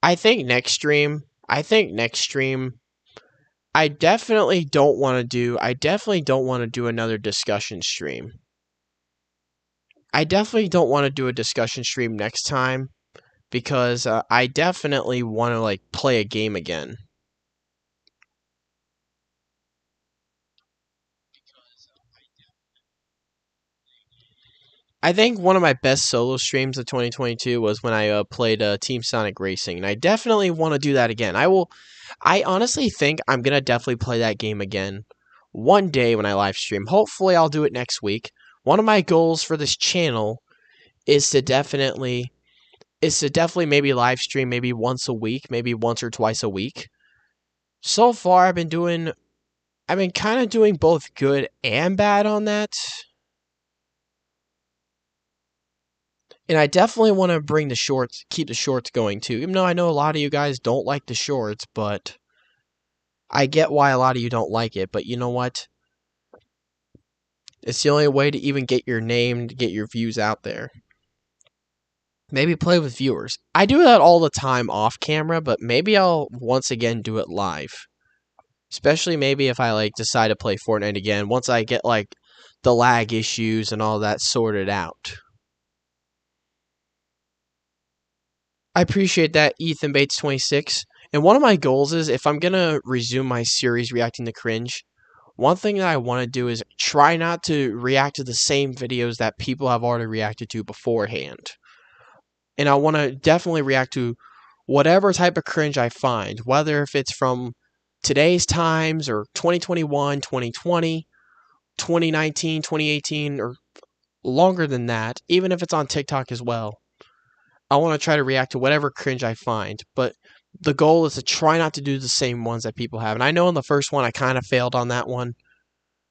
Speaker 1: I think next stream, I definitely don't want to do another discussion stream. I definitely don't want to do a discussion stream next time because I definitely want to like play a game again. I think one of my best solo streams of 2022 was when I played Team Sonic Racing, and I definitely want to do that again. I honestly think I'm gonna definitely play that game again one day when I live stream. Hopefully, I'll do it next week. One of my goals for this channel is to definitely maybe live stream maybe once a week, maybe once or twice a week. So far, I've been kind of doing both good and bad on that. And I definitely want to keep the shorts going too. Even though I know a lot of you guys don't like the shorts, but I get why a lot of you don't like it. But you know what? It's the only way to even get your name, to get your views out there. Maybe play with viewers. I do that all the time off camera, but maybe I'll once again do it live. Especially maybe if I like decide to play Fortnite again, once I get like the lag issues and all that sorted out. I appreciate that, Ethan Bates 26. And one of my goals is if I'm gonna resume my series reacting to cringe, one thing that I want to do is try not to react to the same videos that people have already reacted to beforehand. And I want to definitely react to whatever type of cringe I find, whether if it's from today's times or 2021, 2020, 2019, 2018, or longer than that, even if it's on TikTok as well. I want to try to react to whatever cringe I find, but the goal is to try not to do the same ones that people have. And I know in the first one I kind of failed on that one,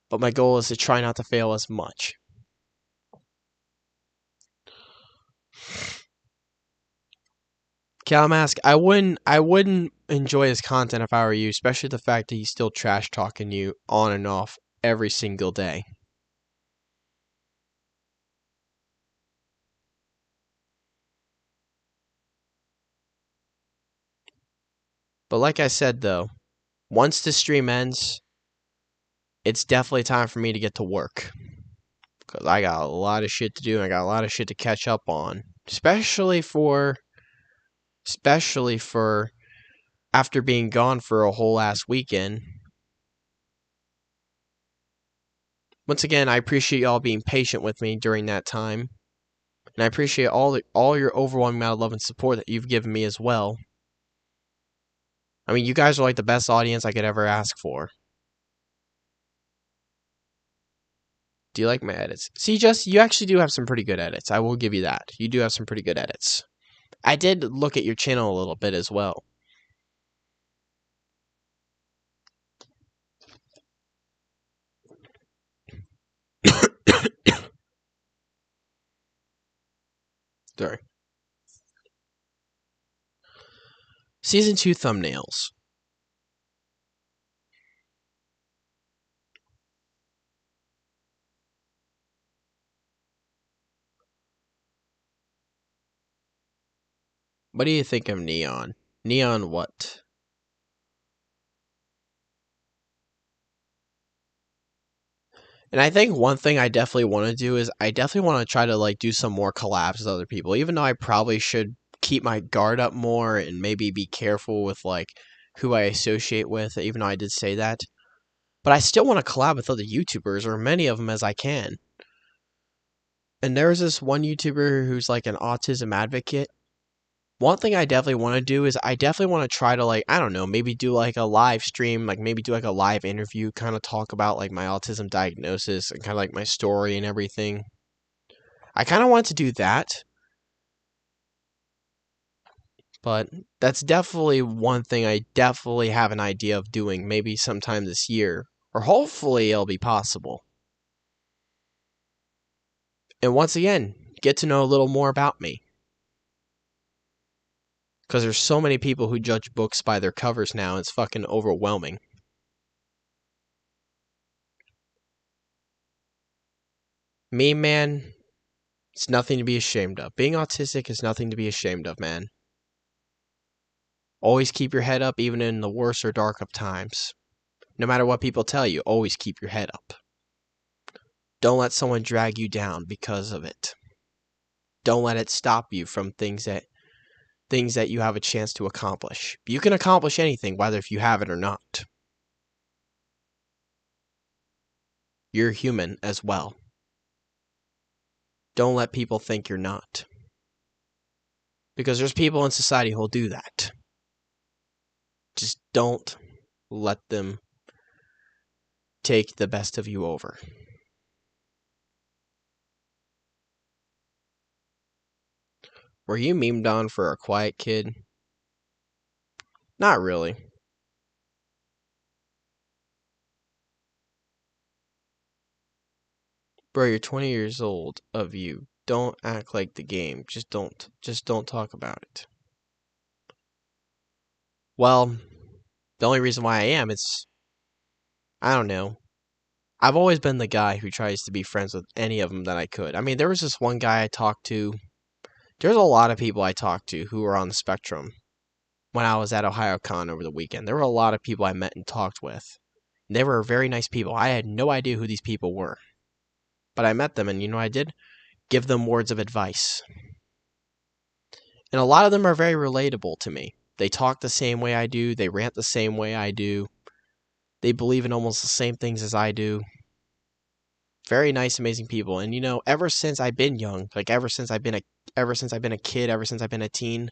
Speaker 1: but my goal is to try not to fail as much. Calmask, I wouldn't enjoy his content if I were you, especially the fact that he's still trash talking you on and off every single day. But like I said though, once this stream ends, it's definitely time for me to get to work. Because I got a lot of shit to do and I got a lot of shit to catch up on. Especially for after being gone for a whole ass weekend. Once again, I appreciate y'all being patient with me during that time. And I appreciate all your overwhelming amount of love and support that you've given me as well. I mean, you guys are like the best audience I could ever ask for. Do you like my edits? See, Jess, you actually do have some pretty good edits. I will give you that. You do have some pretty good edits. I did look at your channel a little bit as well. Sorry. Season 2 thumbnails. What do you think of Neon? Neon what? And I think one thing I definitely want to do is I definitely want to try to like do some more collabs with other people, even though I probably should keep my guard up more and maybe be careful with like who I associate with, even though I did say that. But I still want to collab with other YouTubers, or many of them as I can. And there's this one YouTuber who's like an autism advocate. One thing I definitely want to do is I definitely want to try to like, I don't know, maybe do like a live stream, like maybe do like a live interview, kind of talk about like my autism diagnosis and kind of like my story and everything. I kind of want to do that, but that's definitely one thing I definitely have an idea of doing maybe sometime this year, or hopefully it'll be possible. And once again, get to know a little more about me. Because there's so many people who judge books by their covers now, it's fucking overwhelming. Me, man, it's nothing to be ashamed of. Being autistic is nothing to be ashamed of, man. Always keep your head up, even in the worst or dark of times. No matter what people tell you, always keep your head up. Don't let someone drag you down because of it. Don't let it stop you from things that you have a chance to accomplish. You can accomplish anything, whether if you have it or not. You're human as well. Don't let people think you're not. Because there's people in society who'll do that. Just don't let them take the best of you over. Were you memed on for a quiet kid? Not really. Bro, you're 20 years old of you. Don't act like the game. Just don't talk about it. Well, the only reason why I am is I don't know. I've always been the guy who tries to be friends with any of them that I could. I mean, there was this one guy I talked to. There's a lot of people I talked to who were on the spectrum when I was at OhioCon over the weekend. There were a lot of people I met and talked with. They were very nice people. I had no idea who these people were. But I met them, and you know what I did? Give them words of advice. And a lot of them are very relatable to me. They talk the same way I do. They rant the same way I do. They believe in almost the same things as I do. Very nice, amazing people. And ever since I've been young, like ever since I've been a kid, ever since I've been a teen,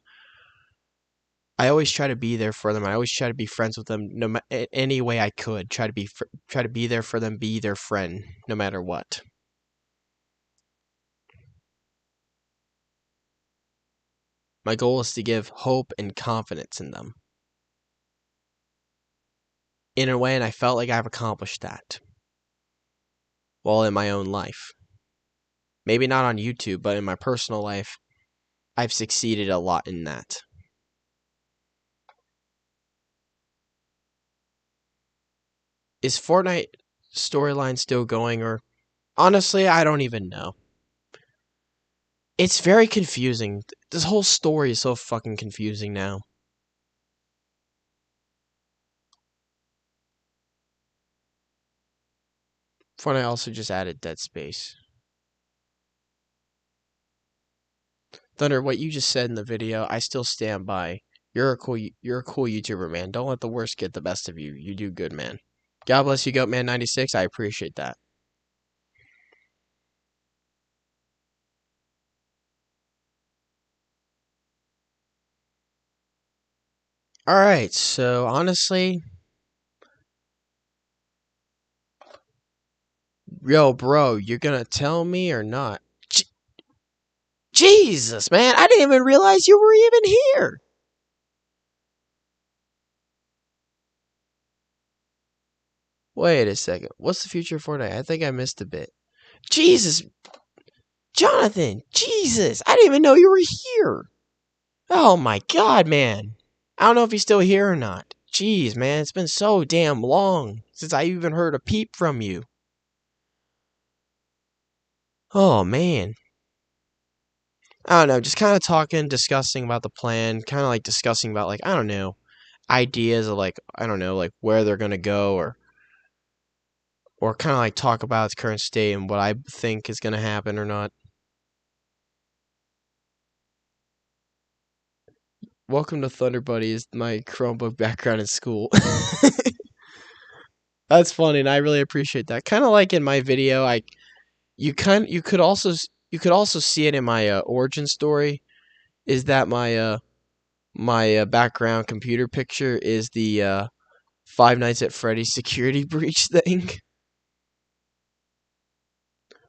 Speaker 1: I always try to be there for them. I always try to be friends with them, any way I could. Try to be there for them, be their friend, no matter what. My goal is to give hope and confidence in them. In a way, and I felt like I've accomplished that. Well, in my own life. Maybe not on YouTube, but in my personal life, I've succeeded a lot in that. Is Fortnite storyline still going, or honestly, I don't even know. It's very confusing. This whole story is so fucking confusing now. Fortnite also just added Dead Space. Thunder, what you just said in the video, I still stand by. You're a cool YouTuber, man. Don't let the worst get the best of you. You do good, man. God bless you, Goatman96. I appreciate that. Alright, so honestly, yo, bro, you're gonna tell me or not? Jesus, man, I didn't even realize you were even here. Wait a second. What's the future of Fortnite? I think I missed a bit. Jesus, Jonathan, Jesus, I didn't even know you were here. Oh my god, man. I don't know if he's still here or not. Jeez, man, it's been so damn long since I even heard a peep from you. Oh, man. I don't know, just kind of talking, discussing about the plan, kind of like discussing about, like, I don't know, ideas of, like, I don't know, like, where they're gonna go, or kind of like talk about its current state and what I think is gonna happen or not. Welcome to Thunder Buddies, my Chromebook background in school. That's funny, and I really appreciate that. Kind of like in my video, you could also see it in my origin story. Is that my background computer picture is the Five Nights at Freddy's security breach thing,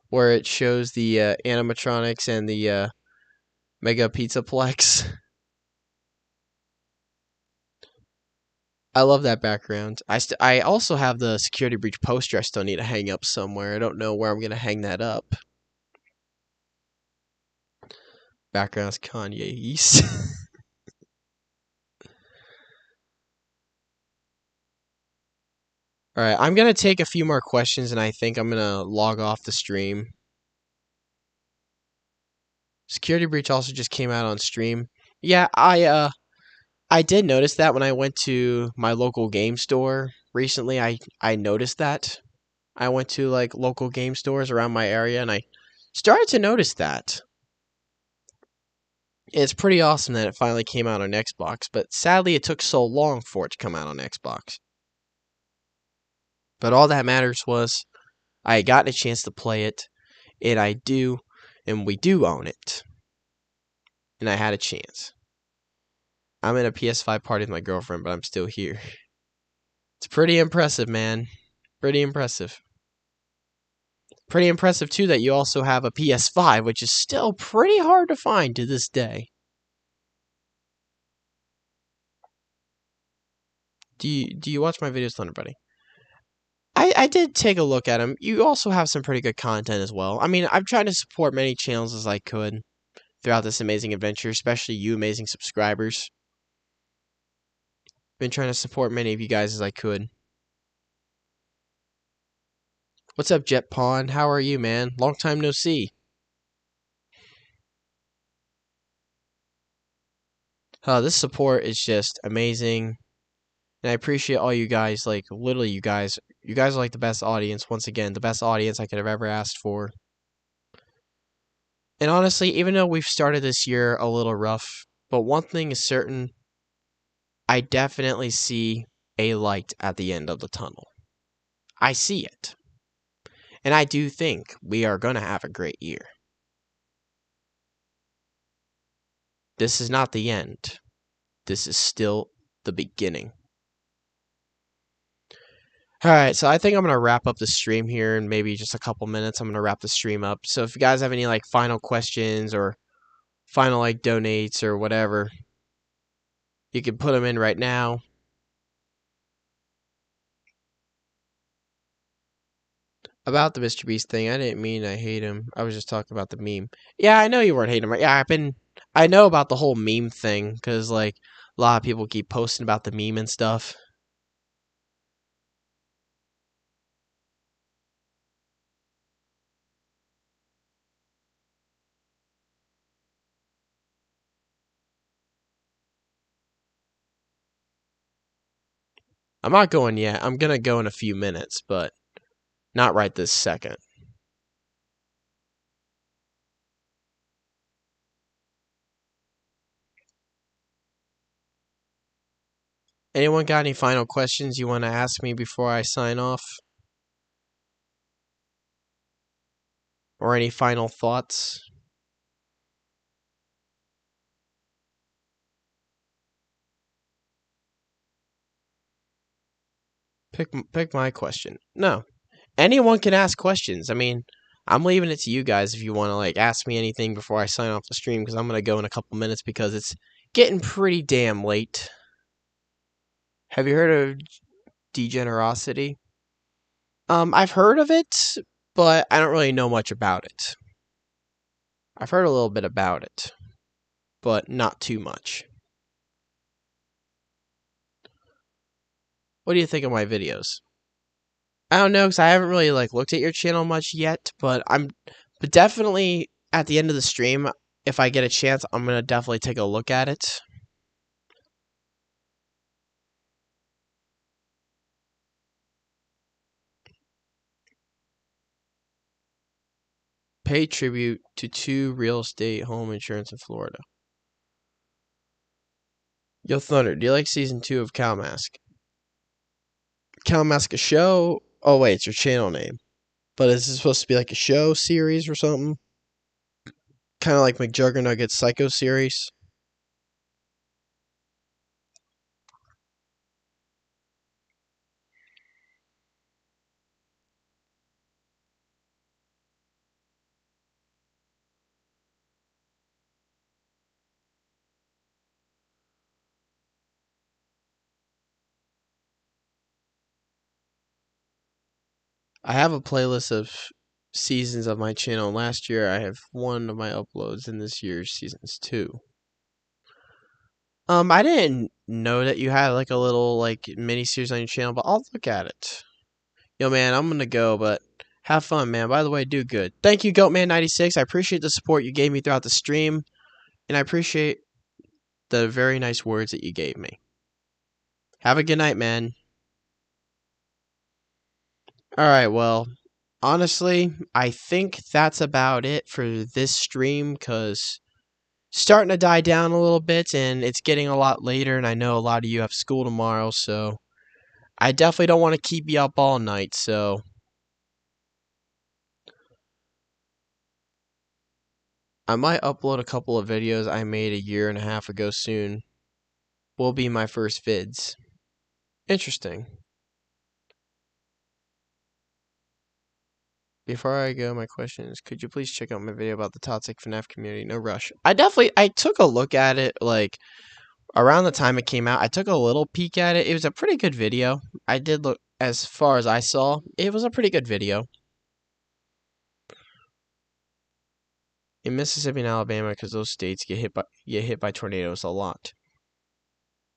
Speaker 1: where it shows the animatronics and the Mega Pizzaplex. I love that background. I also have the security breach poster I still need to hang up somewhere. I don't know where I'm gonna hang that up. Background's Kanye East. Alright, I'm gonna take a few more questions and I think I'm gonna log off the stream. Security breach also just came out on stream. Yeah, I did notice that when I went to my local game store recently. I noticed that. I went to like local game stores around my area and I started to notice that. It's pretty awesome that it finally came out on Xbox, but sadly it took so long for it to come out on Xbox. But all that matters was I got a chance to play it, and we do own it. And I had a chance. I'm in a PS5 party with my girlfriend, but I'm still here. It's pretty impressive, man. Pretty impressive. Pretty impressive, too, that you also have a PS5, which is still pretty hard to find to this day. Do you watch my videos, Thunder Buddy? I did take a look at them. You also have some pretty good content as well. I mean, I've tried to support many channels as I could throughout this amazing adventure, especially you amazing subscribers. Been trying to support many of you guys as I could. What's up, Jet Pond? How are you, man? Long time no see. This support is just amazing. And I appreciate all you guys, like, literally you guys. You guys are like the best audience, once again, the best audience I could have ever asked for. And honestly, even though we've started this year a little rough, but one thing is certain, I definitely see a light at the end of the tunnel. I see it. And I do think we are going to have a great year. This is not the end. This is still the beginning. Alright, so I think I'm going to wrap up the stream here in maybe just a couple minutes. I'm going to wrap the stream up. So if you guys have any like final questions or final like donates or whatever, you can put them in right now. About the Mr. Beast thing, I didn't mean I hate him. I was just talking about the meme. Yeah, I know you weren't hating him. Right? Yeah, I know about the whole meme thing because like a lot of people keep posting about the meme and stuff. I'm not going yet. I'm gonna go in a few minutes, but not right this second. Anyone got any final questions you want to ask me before I sign off? Or any final thoughts? Pick my question. No. Anyone can ask questions. I mean, I'm leaving it to you guys if you want to like ask me anything before I sign off the stream because I'm going to go in a couple minutes because it's getting pretty damn late. Have you heard of degenerosity? I've heard of it, but I don't really know much about it. I've heard a little bit about it, but not too much. What do you think of my videos? I don't know because I haven't really like looked at your channel much yet, but but definitely at the end of the stream, if I get a chance, I'm gonna definitely take a look at it. Pay tribute to 2 real estate home insurance in Florida. Yo, Thunder, do you like season 2 of Cow Mask? Cow Mask a show? Oh wait, it's your channel name. But is this supposed to be like a show series or something? Kind of like McJuggerNugget's Psycho series? I have a playlist of seasons of my channel. Last year I have 1 of my uploads, and this year's season's 2. I didn't know that you had like a little like mini series on your channel, but I'll look at it. Yo, man, I'm gonna go, but have fun, man. By the way, do good. Thank you, Goatman96. I appreciate the support you gave me throughout the stream, and I appreciate the very nice words that you gave me. Have a good night, man. Alright, well, honestly, I think that's about it for this stream, because starting to die down a little bit, and it's getting a lot later, and I know a lot of you have school tomorrow, so I definitely don't want to keep you up all night, so I might upload a couple of videos I made a year and a half ago soon. Will be my first vids. Interesting. Before I go, my question is, could you please check out my video about the toxic FNAF community? No rush. I took a look at it, like, around the time it came out. I took a little peek at it. It was a pretty good video. I did look, as far as I saw, it was a pretty good video. In Mississippi and Alabama, because those states get hit by tornadoes a lot.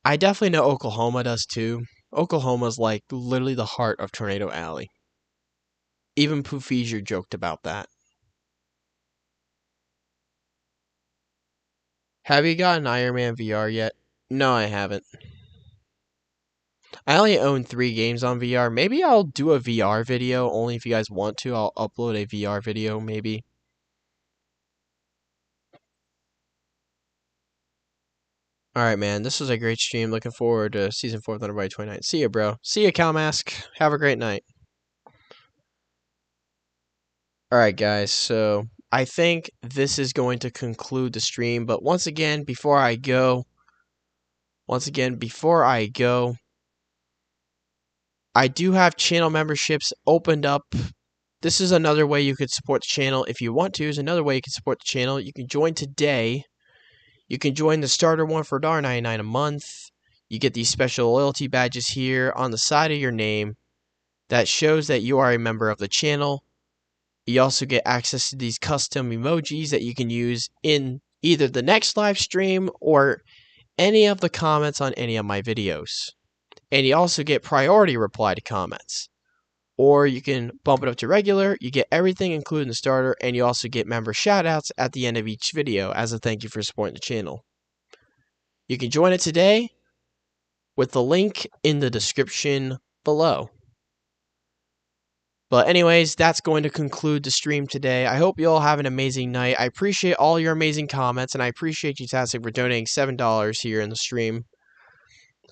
Speaker 1: I definitely know Oklahoma does too. Oklahoma's like literally the heart of Tornado Alley. Even Poofeasier joked about that. Have you gotten Iron Man VR yet? No, I haven't. I only own 3 games on VR. Maybe I'll do a VR video, only if you guys want to. I'll upload a VR video, maybe. Alright, man. This was a great stream. Looking forward to Season 4 of Thunderbite 29. See ya, bro. See ya, Calmask. Have a great night. Alright, guys. So, I think this is going to conclude the stream. But once again, before I go, I do have channel memberships opened up. This is another way you could support the channel if you want to. Is another way you can support the channel. You can join today. You can join the starter one for $1.99 a month. You get these special loyalty badges here on the side of your name that shows that you are a member of the channel. You also get access to these custom emojis that you can use in either the next live stream or any of the comments on any of my videos. And you also get priority reply to comments. Or you can bump it up to regular. You get everything including the starter, and you also get member shoutouts at the end of each video as a thank you for supporting the channel. You can join it today with the link in the description below. But anyways, that's going to conclude the stream today. I hope you all have an amazing night. I appreciate all your amazing comments, and I appreciate you, Tastic, for donating $7 here in the stream.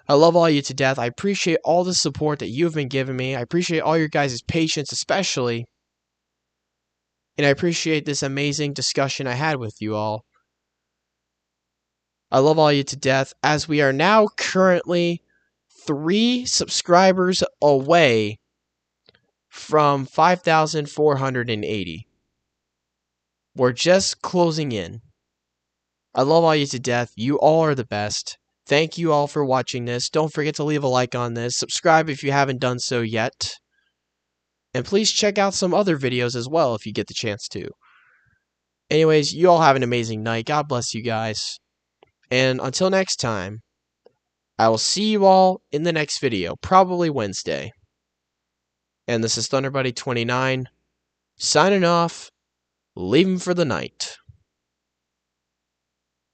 Speaker 1: I love all you to death. I appreciate all the support that you've been giving me. I appreciate all your guys' patience, especially. And I appreciate this amazing discussion I had with you all. I love all you to death, as we are now currently 3 subscribers away from 5,480. We're just closing in. I love all you to death. You all are the best. Thank you all for watching this. Don't forget to leave a like on this. Subscribe if you haven't done so yet. And please check out some other videos as well if you get the chance to. Anyways, you all have an amazing night. God bless you guys. And until next time, I will see you all in the next video, probably Wednesday. And this is ThunderBuddy29, signing off, leaving for the night.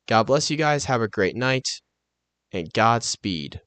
Speaker 1: God bless you guys, have a great night, and Godspeed.